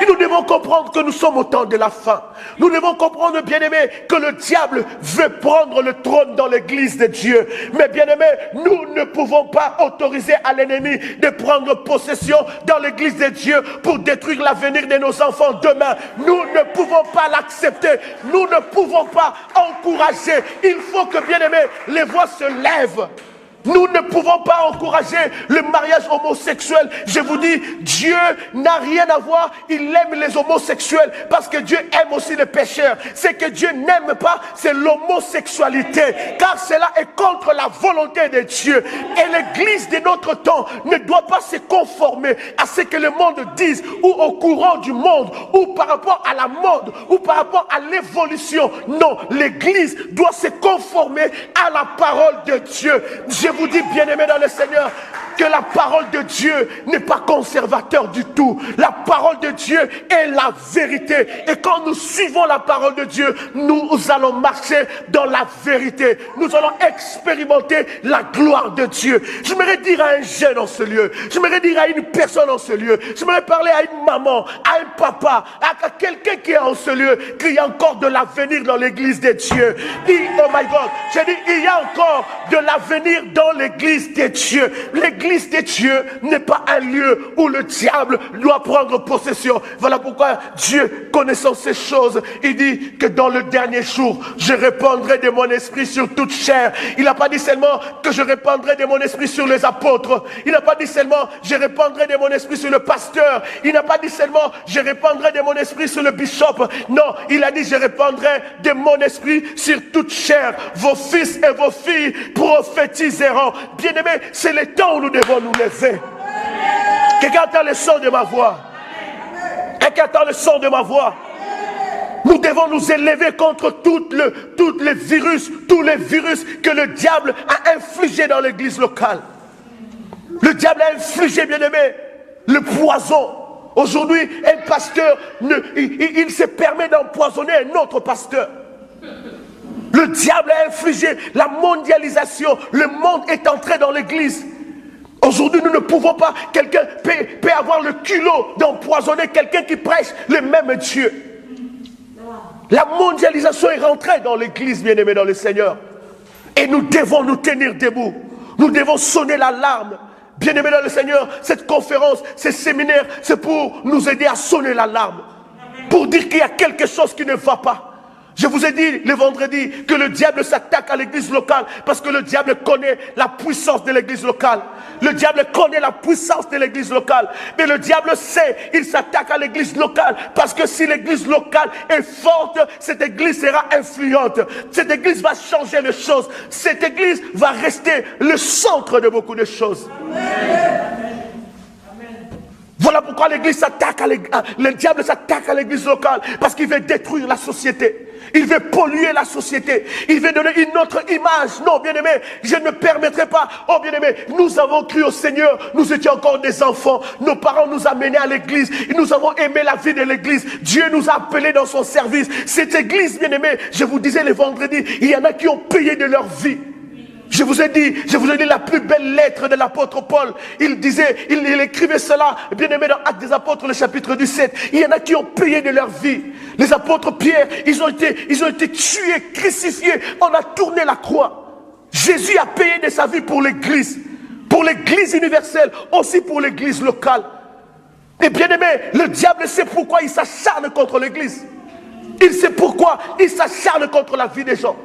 Et nous devons comprendre que nous sommes au temps de la fin. Nous devons comprendre, bien-aimés, que le diable veut prendre le trône dans l'église de Dieu. Mais bien-aimés, nous ne pouvons pas autoriser à l'ennemi de prendre possession dans l'église de Dieu pour détruire l'avenir de nos enfants demain. Nous ne pouvons pas l'accepter. Nous ne pouvons pas encourager. Il faut que, bien-aimés, les voix se lèvent. Nous ne pouvons pas encourager le mariage homosexuel. Je vous dis, Dieu n'a rien à voir. Il aime les homosexuels parce que Dieu aime aussi les pécheurs. Ce que Dieu n'aime pas, c'est l'homosexualité. Car cela est contre la volonté de Dieu. Et l'église de notre temps ne doit pas se conformer à ce que le monde dise, ou au courant du monde, ou par rapport à la mode, ou par rapport à l'évolution. Non, l'église doit se conformer à la parole de Dieu. Je vous dis, bien-aimés dans le Seigneur, que la parole de Dieu n'est pas conservateur du tout. La parole de Dieu est la vérité. Et quand nous suivons la parole de Dieu, nous allons marcher dans la vérité. Nous allons expérimenter la gloire de Dieu. J'aimerais dire à un jeune en ce lieu, j'aimerais dire à une personne en ce lieu, j'aimerais parler à une maman, à un papa, à quelqu'un qui est en ce lieu, qu'il y a encore de l'avenir dans l'église des dieux. Oh my God, j'ai dit, il y a encore de l'avenir dans l'église des dieux. L'église des dieux n'est pas un lieu où le diable doit prendre possession. Voilà pourquoi Dieu, connaissant ces choses, il dit que dans le dernier jour, je répandrai de mon esprit sur toute chair. Il n'a pas dit seulement que je répandrai de mon esprit sur les apôtres. Il n'a pas dit seulement je répandrai de mon esprit sur le pasteur. Il n'a pas dit seulement je répandrai de mon esprit sur le bishop. Non, il a dit je répandrai de mon esprit sur toute chair. Vos fils et vos filles prophétiseront. Bien-aimés, c'est le temps où nous devons nous lever. Quelqu'un entend le son de ma voix? Quelqu'un entend le son de ma voix? Nous devons nous élever contre tous les virus que le diable a infligés dans l'église locale. Le diable a infligé, bien-aimé, le poison. Aujourd'hui, un pasteur, il se permet d'empoisonner un autre pasteur. Le diable a infligé la mondialisation. Le monde est entré dans l'église. Aujourd'hui, nous ne pouvons pas, quelqu'un peut avoir le culot d'empoisonner quelqu'un qui prêche le même Dieu. La mondialisation est rentrée dans l'église, bien-aimés dans le Seigneur. Et nous devons nous tenir debout. Nous devons sonner l'alarme. Bien-aimés dans le Seigneur, cette conférence, ces séminaires, c'est pour nous aider à sonner l'alarme. Pour dire qu'il y a quelque chose qui ne va pas. Je vous ai dit le vendredi que le diable s'attaque à l'église locale parce que le diable connaît la puissance de l'église locale. Le diable connaît la puissance de l'église locale. Mais le diable sait, il s'attaque à l'église locale parce que si l'église locale est forte, cette église sera influente. Cette église va changer les choses. Cette église va rester le centre de beaucoup de choses. Voilà pourquoi l'église s'attaque le diable s'attaque à l'église locale parce qu'il veut détruire la société. Il veut polluer la société. Il veut donner une autre image. Non, bien-aimé, je ne me permettrai pas. Oh, bien-aimé, nous avons cru au Seigneur. Nous étions encore des enfants. Nos parents nous amenaient à l'église. Nous avons aimé la vie de l'église. Dieu nous a appelés dans son service. Cette église, bien-aimé, je vous disais le vendredi, il y en a qui ont payé de leur vie. Je vous ai dit la plus belle lettre de l'apôtre Paul. Il écrivait cela, bien aimé, dans Actes des Apôtres, le chapitre 17. Il y en a qui ont payé de leur vie. Les apôtres Pierre, ils ont été tués, crucifiés. On a tourné la croix. Jésus a payé de sa vie pour l'église universelle, aussi pour l'église locale. Et bien aimé, le diable sait pourquoi il s'acharne contre l'église. Il sait pourquoi il s'acharne contre la vie des gens.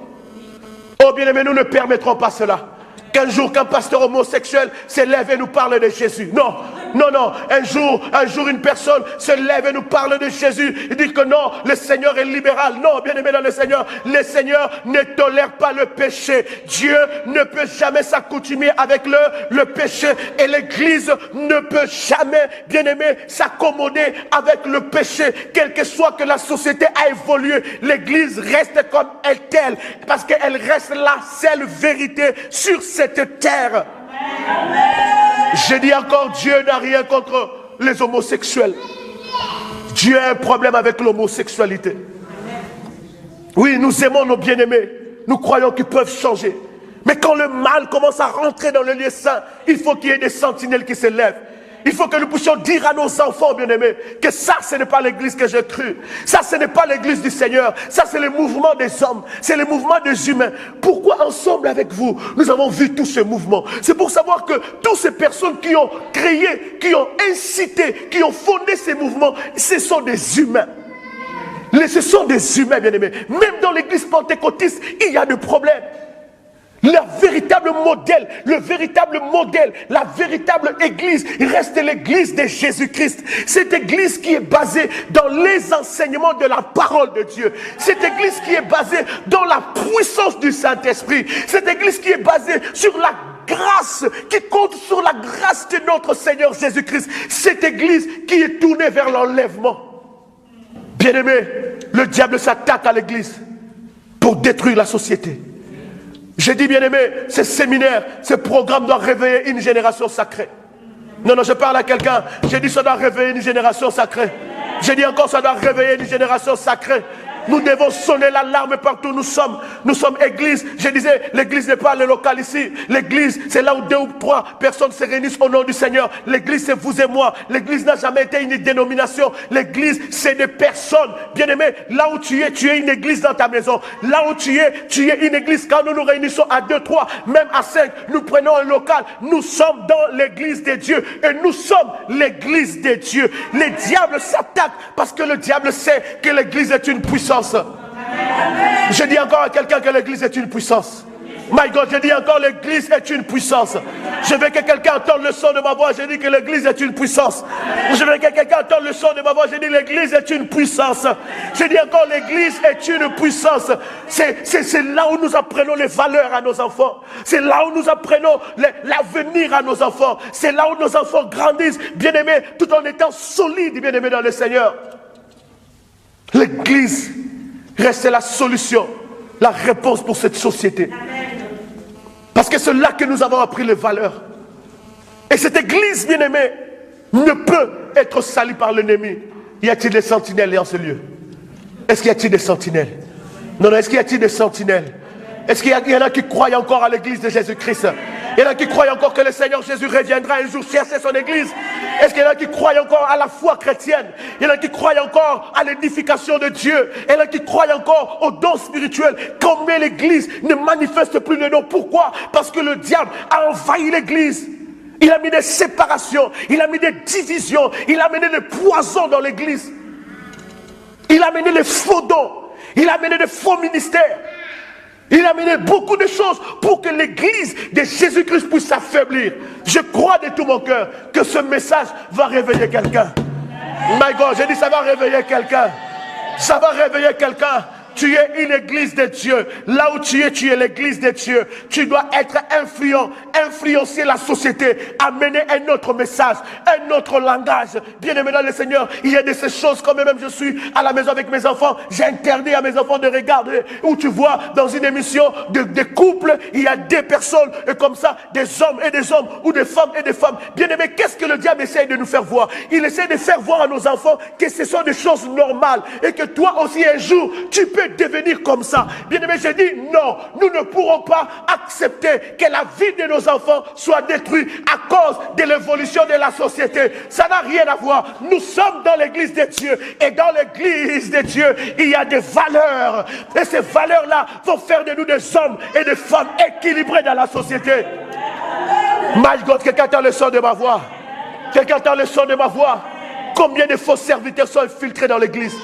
Oh bien-aimés, nous ne permettrons pas cela. Qu'un jour, qu'un pasteur homosexuel se lève et nous parle de Jésus. Non, non, non. Un jour, une personne se lève et nous parle de Jésus. Il dit que non, le Seigneur est libéral. Non, bien-aimé dans le Seigneur ne tolère pas le péché. Dieu ne peut jamais s'accoutumer avec le péché. Et l'Église ne peut jamais, bien-aimé, s'accommoder avec le péché. Quelle que soit que la société a évolué, l'Église reste comme elle telle. Parce qu'elle reste la seule vérité sur cette terre. Amen. Je dis encore, Dieu n'a rien contre les homosexuels. Dieu a un problème avec l'homosexualité. Oui, nous aimons nos bien-aimés. Nous croyons qu'ils peuvent changer. Mais quand le mal commence à rentrer dans le lieu saint, il faut qu'il y ait des sentinelles qui se lèvent. Il faut que nous puissions dire à nos enfants, bien-aimés, que ça, ce n'est pas l'église que j'ai cru. Ça, ce n'est pas l'église du Seigneur. Ça, c'est le mouvement des hommes. C'est le mouvement des humains. Pourquoi ensemble avec vous, nous avons vu tout ce mouvement? C'est pour savoir que toutes ces personnes qui ont créé, qui ont incité, qui ont fondé ces mouvements, ce sont des humains. Ce sont des humains, bien-aimés. Même dans l'église pentecôtiste, il y a des problèmes. Le véritable modèle, la véritable église reste l'église de Jésus-Christ. Cette église qui est basée dans les enseignements de la parole de Dieu. Cette église qui est basée dans la puissance du Saint-Esprit. Cette église qui est basée sur la grâce, qui compte sur la grâce de notre Seigneur Jésus-Christ. Cette église qui est tournée vers l'enlèvement. Bien-aimé, le diable s'attaque à l'église pour détruire la société. J'ai dit, bien-aimé, ces séminaires, ces programmes doivent réveiller une génération sacrée. Non, je parle à quelqu'un. J'ai dit, ça doit réveiller une génération sacrée. J'ai dit encore, ça doit réveiller une génération sacrée. Nous devons sonner l'alarme partout où nous sommes. Nous sommes église. Je disais, l'église n'est pas le local ici. L'église, c'est là où 2 ou 3 personnes se réunissent au nom du Seigneur. L'église, c'est vous et moi. L'église n'a jamais été une dénomination. L'église, c'est des personnes. Bien-aimé, là où tu es une église dans ta maison. Là où tu es une église. Quand nous nous réunissons à 2, 3, même à 5, nous prenons un local. Nous sommes dans l'église des dieux. Et nous sommes l'église des dieux. Les diables s'attaquent parce que le diable sait que l'église est une puissance. Je dis encore à quelqu'un que l'église est une puissance. My God, je dis encore l'église est une puissance. Je veux que quelqu'un entende le son de ma voix. Je dis que l'église est une puissance. Je veux que quelqu'un entende le son de ma voix. Je dis l'église est une puissance. Je dis encore l'église est une puissance. C'est là où nous apprenons les valeurs à nos enfants. C'est là où nous apprenons l'avenir à nos enfants. C'est là où nos enfants grandissent, bien-aimés, tout en étant solides, bien-aimés dans le Seigneur. L'église reste la solution, la réponse pour cette société. Parce que c'est là que nous avons appris les valeurs. Et cette église, bien-aimée, ne peut être salie par l'ennemi. Y a-t-il des sentinelles en ce lieu? Est-ce qu'il y a-t-il des sentinelles? Non, est-ce qu'il y a-t-il des sentinelles? Est-ce qu'il y en a qui croient encore à l'église de Jésus-Christ? Il y en a qui croient encore que le Seigneur Jésus reviendra un jour chercher son église? Est-ce qu'il y en a qui croient encore à la foi chrétienne? Il y en a qui croient encore à l'édification de Dieu? Il y en a qui croient encore aux dons spirituels? Combien l'église ne manifeste plus le nom? Pourquoi? Parce que le diable a envahi l'église. Il a mis des séparations, il a mis des divisions, il a amené des poisons dans l'église. Il a amené les faux dons, il a amené des faux ministères. Il a amené beaucoup de choses pour que l'église de Jésus-Christ puisse s'affaiblir. Je crois de tout mon cœur que ce message va réveiller quelqu'un. My God, j'ai dit ça va réveiller quelqu'un. Ça va réveiller quelqu'un. Tu es une église de Dieu. Là où tu es l'église de Dieu. Tu dois être influencer la société, amener un autre message, un autre langage. Bien-aimé dans le Seigneur, il y a de ces choses, quand même je suis à la maison avec mes enfants, j'interdis à mes enfants de regarder, où tu vois dans une émission de couple, il y a des personnes comme ça, des hommes et des hommes, ou des femmes et des femmes. Bien-aimé, qu'est-ce que le diable essaie de nous faire voir? Il essaie de faire voir à nos enfants que ce sont des choses normales et que toi aussi un jour, tu peux devenir comme ça. Bien-aimé, j'ai dit non, nous ne pourrons pas accepter que la vie de nos enfants soit détruite à cause de l'évolution de la société. Ça n'a rien à voir. Nous sommes dans l'église de Dieu et dans l'église de Dieu, il y a des valeurs et ces valeurs-là vont faire de nous des hommes et des femmes équilibrés dans la société. My God, quelqu'un entend le son de ma voix? Quelqu'un entend le son de ma voix? Combien de faux serviteurs sont infiltrés dans l'église?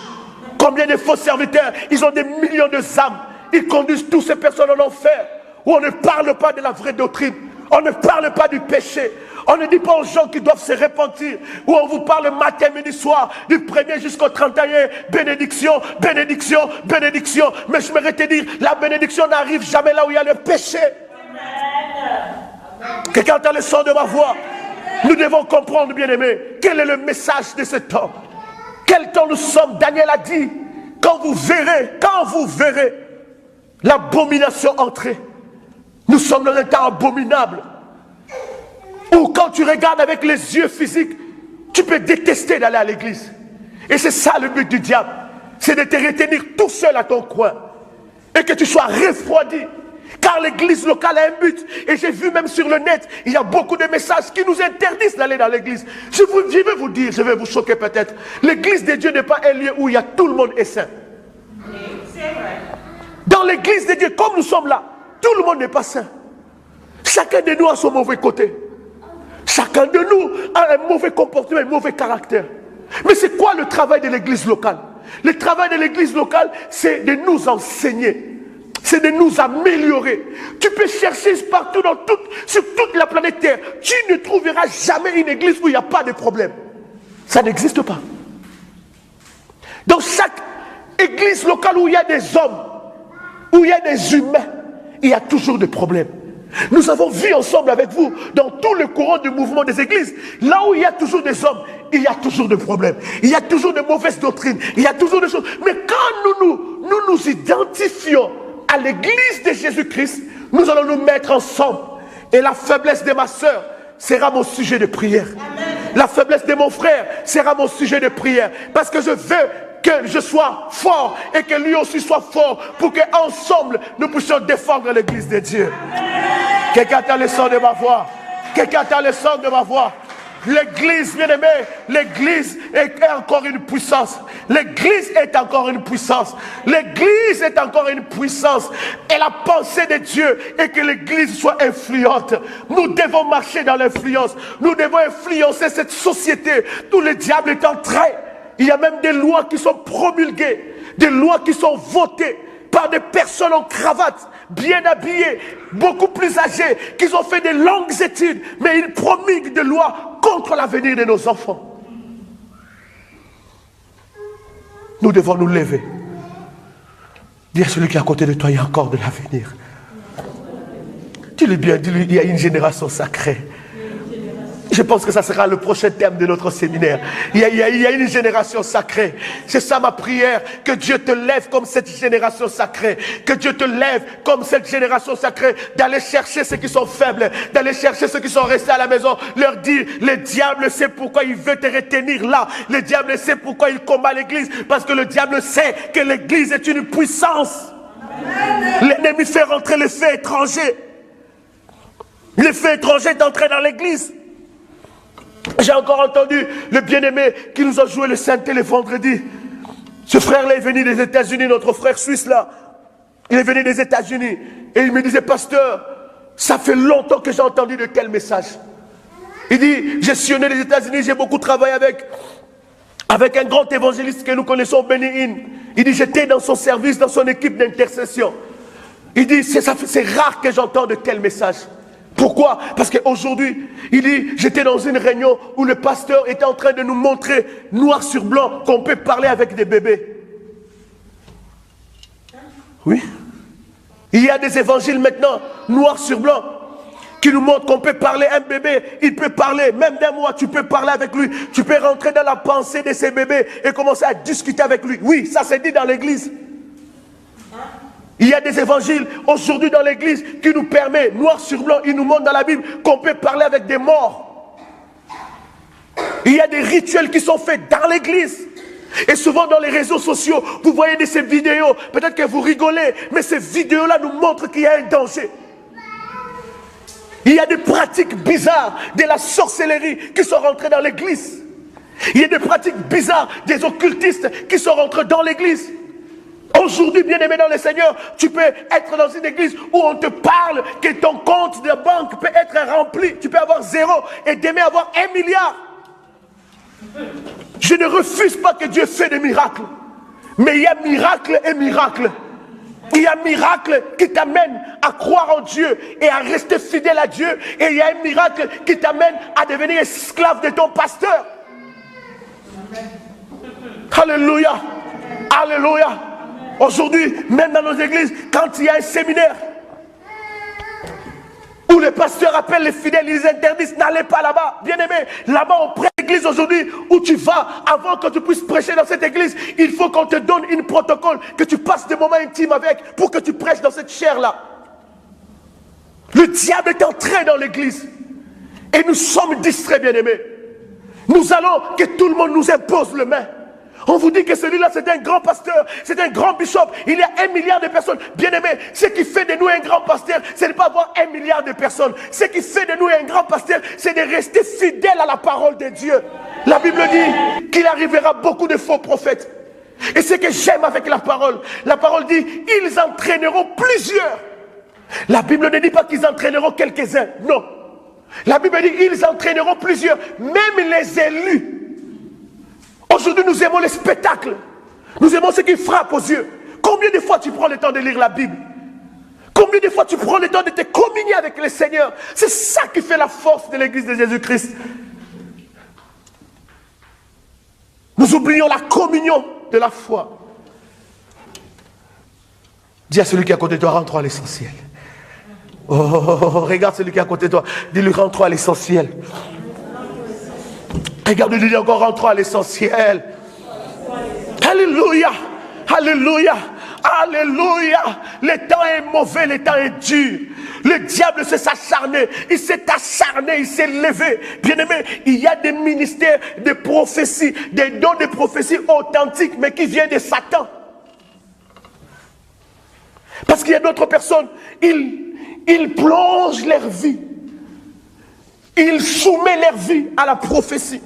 Combien de faux serviteurs, ils ont des millions de âmes. Ils conduisent toutes ces personnes en enfer. Où on ne parle pas de la vraie doctrine. On ne parle pas du péché. On ne dit pas aux gens qui doivent se repentir. Où on vous parle matin, midi, soir, du 1er jusqu'au 31, bénédiction, bénédiction, bénédiction. Mais je me te dire, la bénédiction n'arrive jamais là où il y a le péché. Quelqu'un entend le son de ma voix? Nous devons comprendre, bien-aimés, quel est le message de ce temps. Quel temps nous sommes? Daniel a dit, quand vous verrez l'abomination entrer, nous sommes dans un temps abominable, où quand tu regardes avec les yeux physiques, tu peux détester d'aller à l'église. Et c'est ça le but du diable, c'est de te retenir tout seul à ton coin, et que tu sois refroidi. Car l'église locale a un but. Et j'ai vu même sur le net, il y a beaucoup de messages qui nous interdisent d'aller dans l'église. Je vais vous dire, je vais vous choquer peut-être. L'église de Dieu n'est pas un lieu où il y a tout le monde est saint. Dans l'église de Dieu, comme nous sommes là, tout le monde n'est pas saint. Chacun de nous a son mauvais côté. Chacun de nous a un mauvais comportement, un mauvais caractère. Mais c'est quoi le travail de l'église locale? Le travail de l'église locale, c'est de nous enseigner. C'est de nous améliorer. Tu peux chercher partout sur toute la planète Terre. Tu ne trouveras jamais une église où il n'y a pas de problème. Ça n'existe pas. Dans chaque église locale où il y a des hommes, où il y a des humains, il y a toujours des problèmes. Nous avons vu ensemble avec vous, dans tout le courant du mouvement des églises, là où il y a toujours des hommes, il y a toujours des problèmes. Il y a toujours de mauvaises doctrines. Il y a toujours des choses. Mais quand nous nous identifions à l'église de Jésus-Christ, nous allons nous mettre ensemble. Et la faiblesse de ma soeur sera mon sujet de prière. Amen. La faiblesse de mon frère sera mon sujet de prière. Parce que je veux que je sois fort et que lui aussi soit fort pour qu'ensemble nous puissions défendre l'église de Dieu. Quelqu'un entend le son de ma voix? Quelqu'un entend le son de ma voix? L'église, bien aimé, l'église est encore une puissance. L'église est encore une puissance. L'église est encore une puissance. Et la pensée de Dieu est que l'église soit influente. Nous devons marcher dans l'influence. Nous devons influencer cette société. Tout le diable est en train. Il y a même des lois qui sont promulguées, des lois qui sont votées par des personnes en cravate, bien habillées, beaucoup plus âgées, qui ont fait de longues études, mais ils promulguent des lois contre l'avenir de nos enfants. Nous devons nous lever. Dis à celui qui est à côté de toi, il y a encore de l'avenir. Dis-lui bien, dis-lui, il y a une génération sacrée. Je pense que ça sera le prochain thème de notre séminaire. Il y a une génération sacrée. C'est ça ma prière. Que Dieu te lève comme cette génération sacrée. Que Dieu te lève comme cette génération sacrée. D'aller chercher ceux qui sont faibles. D'aller chercher ceux qui sont restés à la maison. Leur dire, le diable sait pourquoi il veut te retenir là. Le diable sait pourquoi il combat l'église. Parce que le diable sait que l'église est une puissance. L'ennemi fait rentrer les faits étrangers. Les faits étrangers d'entrer dans l'église. J'ai encore entendu le bien-aimé qui nous a joué le synthé le vendredi. Ce frère-là est venu des États-Unis, notre frère suisse là. Il est venu des États-Unis. Et il me disait, pasteur, ça fait longtemps que j'ai entendu de tels messages. Il dit, j'ai sillonné les États-Unis, j'ai beaucoup travaillé avec un grand évangéliste que nous connaissons, Benny Hinn. Il dit, j'étais dans son service, dans son équipe d'intercession. Il dit, c'est rare que j'entende de tels messages. Pourquoi? Parce qu'aujourd'hui, il dit, j'étais dans une réunion où le pasteur était en train de nous montrer, noir sur blanc, qu'on peut parler avec des bébés. Oui. Il y a des évangiles maintenant, noir sur blanc, qui nous montrent qu'on peut parler. Un bébé, il peut parler, même d'un mois, tu peux parler avec lui. Tu peux rentrer dans la pensée de ces bébés et commencer à discuter avec lui. Oui, ça c'est dit dans l'église. Il y a des évangiles aujourd'hui dans l'église qui nous permet, noir sur blanc, il nous montre dans la Bible qu'on peut parler avec des morts. Il y a des rituels qui sont faits dans l'église. Et souvent dans les réseaux sociaux, vous voyez de ces vidéos, peut-être que vous rigolez, mais ces vidéos-là nous montrent qu'il y a un danger. Il y a des pratiques bizarres de la sorcellerie qui sont rentrées dans l'église. Il y a des pratiques bizarres des occultistes qui sont rentrés dans l'église. Aujourd'hui, bien-aimé dans le Seigneur, tu peux être dans une église où on te parle que ton compte de banque peut être rempli. Tu peux avoir 0 et demain avoir 1 milliard. Je ne refuse pas que Dieu fait des miracles. Mais il y a miracle et miracle. Il y a un miracle qui t'amène à croire en Dieu et à rester fidèle à Dieu. Et il y a un miracle qui t'amène à devenir esclave de ton pasteur. Alléluia. Alléluia. Aujourd'hui, même dans nos églises, quand il y a un séminaire où les pasteurs appellent les fidèles, ils interdisent, n'allez pas là-bas. Bien-aimé, là-bas, on prête l'église aujourd'hui où tu vas, avant que tu puisses prêcher dans cette église, il faut qu'on te donne un protocole, que tu passes des moments intimes avec pour que tu prêches dans cette chair-là. Le diable est entré dans l'église et nous sommes distraits, bien-aimés. Nous allons que tout le monde nous impose le main. On vous dit que celui-là c'est un grand pasteur, c'est un grand bishop, il y a 1 milliard de personnes. Bien aimés, ce qui fait de nous un grand pasteur, c'est de ne pas avoir 1 milliard de personnes. Ce qui fait de nous un grand pasteur, c'est de rester fidèle à la parole de Dieu. La Bible dit qu'il arrivera beaucoup de faux prophètes. Et ce que j'aime avec la parole dit, ils entraîneront plusieurs. La Bible ne dit pas qu'ils entraîneront quelques-uns, non. La Bible dit ils entraîneront plusieurs, même les élus. Aujourd'hui, nous aimons les spectacles. Nous aimons ce qui frappe aux yeux. Combien de fois tu prends le temps de lire la Bible? Combien de fois tu prends le temps de te communier avec le Seigneur? C'est ça qui fait la force de l'église de Jésus-Christ. Nous oublions la communion de la foi. Dis à celui qui est à côté de toi, rentre à l'essentiel. Regarde celui qui est à côté de toi. Dis-lui, rentre à l'essentiel. Regarde-lui encore, rentrons à l'essentiel. Alléluia, alléluia, Alléluia. Le temps est mauvais, le temps est dur. Le diable s'est acharné, il s'est acharné, il s'est levé. Bien-aimé, il y a des ministères de prophétie, des dons de prophétie authentiques, mais qui viennent de Satan. Parce qu'il y a d'autres personnes, ils plongent leur vie. Ils soumettent leur vie à la prophétie.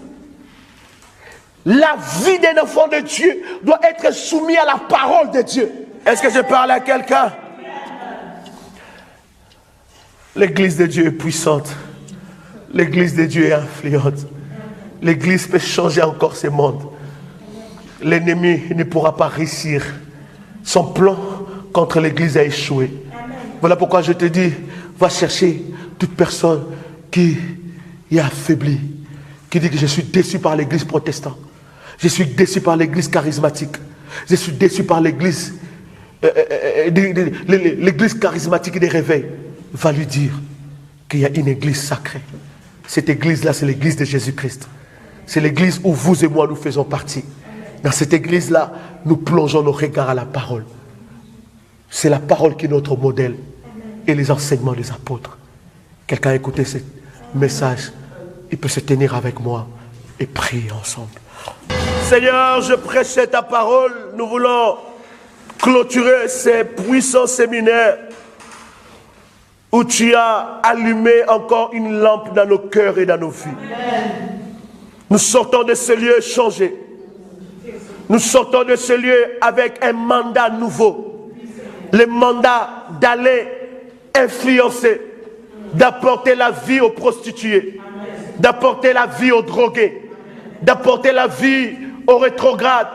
La vie d'un enfant de Dieu doit être soumise à la parole de Dieu. Est-ce que je parle à quelqu'un? L'église de Dieu est puissante. L'église de Dieu est influente. L'église peut changer encore ce monde. L'ennemi ne pourra pas réussir. Son plan contre l'église a échoué. Voilà pourquoi je te dis, va chercher toute personne qui est affaiblie, qui dit que je suis déçu par l'église protestante. Je suis déçu par l'église charismatique. Je suis déçu par l'église charismatique des réveils. Va lui dire qu'il y a une église sacrée. Cette église-là, c'est l'église de Jésus-Christ. C'est l'église où vous et moi, nous faisons partie. Dans cette église-là, nous plongeons nos regards à la parole. C'est la parole qui est notre modèle et les enseignements des apôtres. Quelqu'un a écouté ce message, il peut se tenir avec moi et prier ensemble. Seigneur, je prêche ta parole. Nous voulons clôturer ces puissants séminaires où tu as allumé encore une lampe dans nos cœurs et dans nos vies. Nous sortons de ce lieu changé. Nous sortons de ce lieu avec un mandat nouveau. Le mandat d'aller influencer, d'apporter la vie aux prostituées, d'apporter la vie aux drogués, d'apporter la vie aux rétrogrades,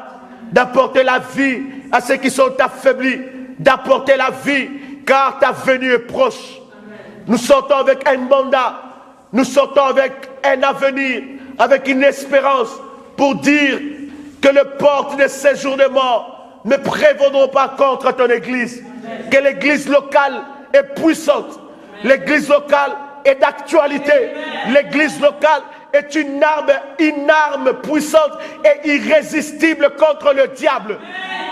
d'apporter la vie à ceux qui sont affaiblis, d'apporter la vie car ta venue est proche. Nous sortons avec un mandat, nous sortons avec un avenir, avec une espérance pour dire que les portes de séjournement ne prévaudront pas contre ton église, que l'église locale est puissante, l'église locale est d'actualité, l'église locale est une arme puissante et irrésistible contre le diable.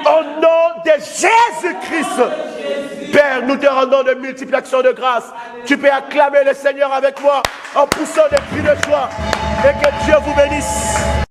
Au nom de Jésus-Christ, Père, nous te rendons de multiples actions de grâce. Tu peux acclamer le Seigneur avec moi en poussant des cris de joie et que Dieu vous bénisse.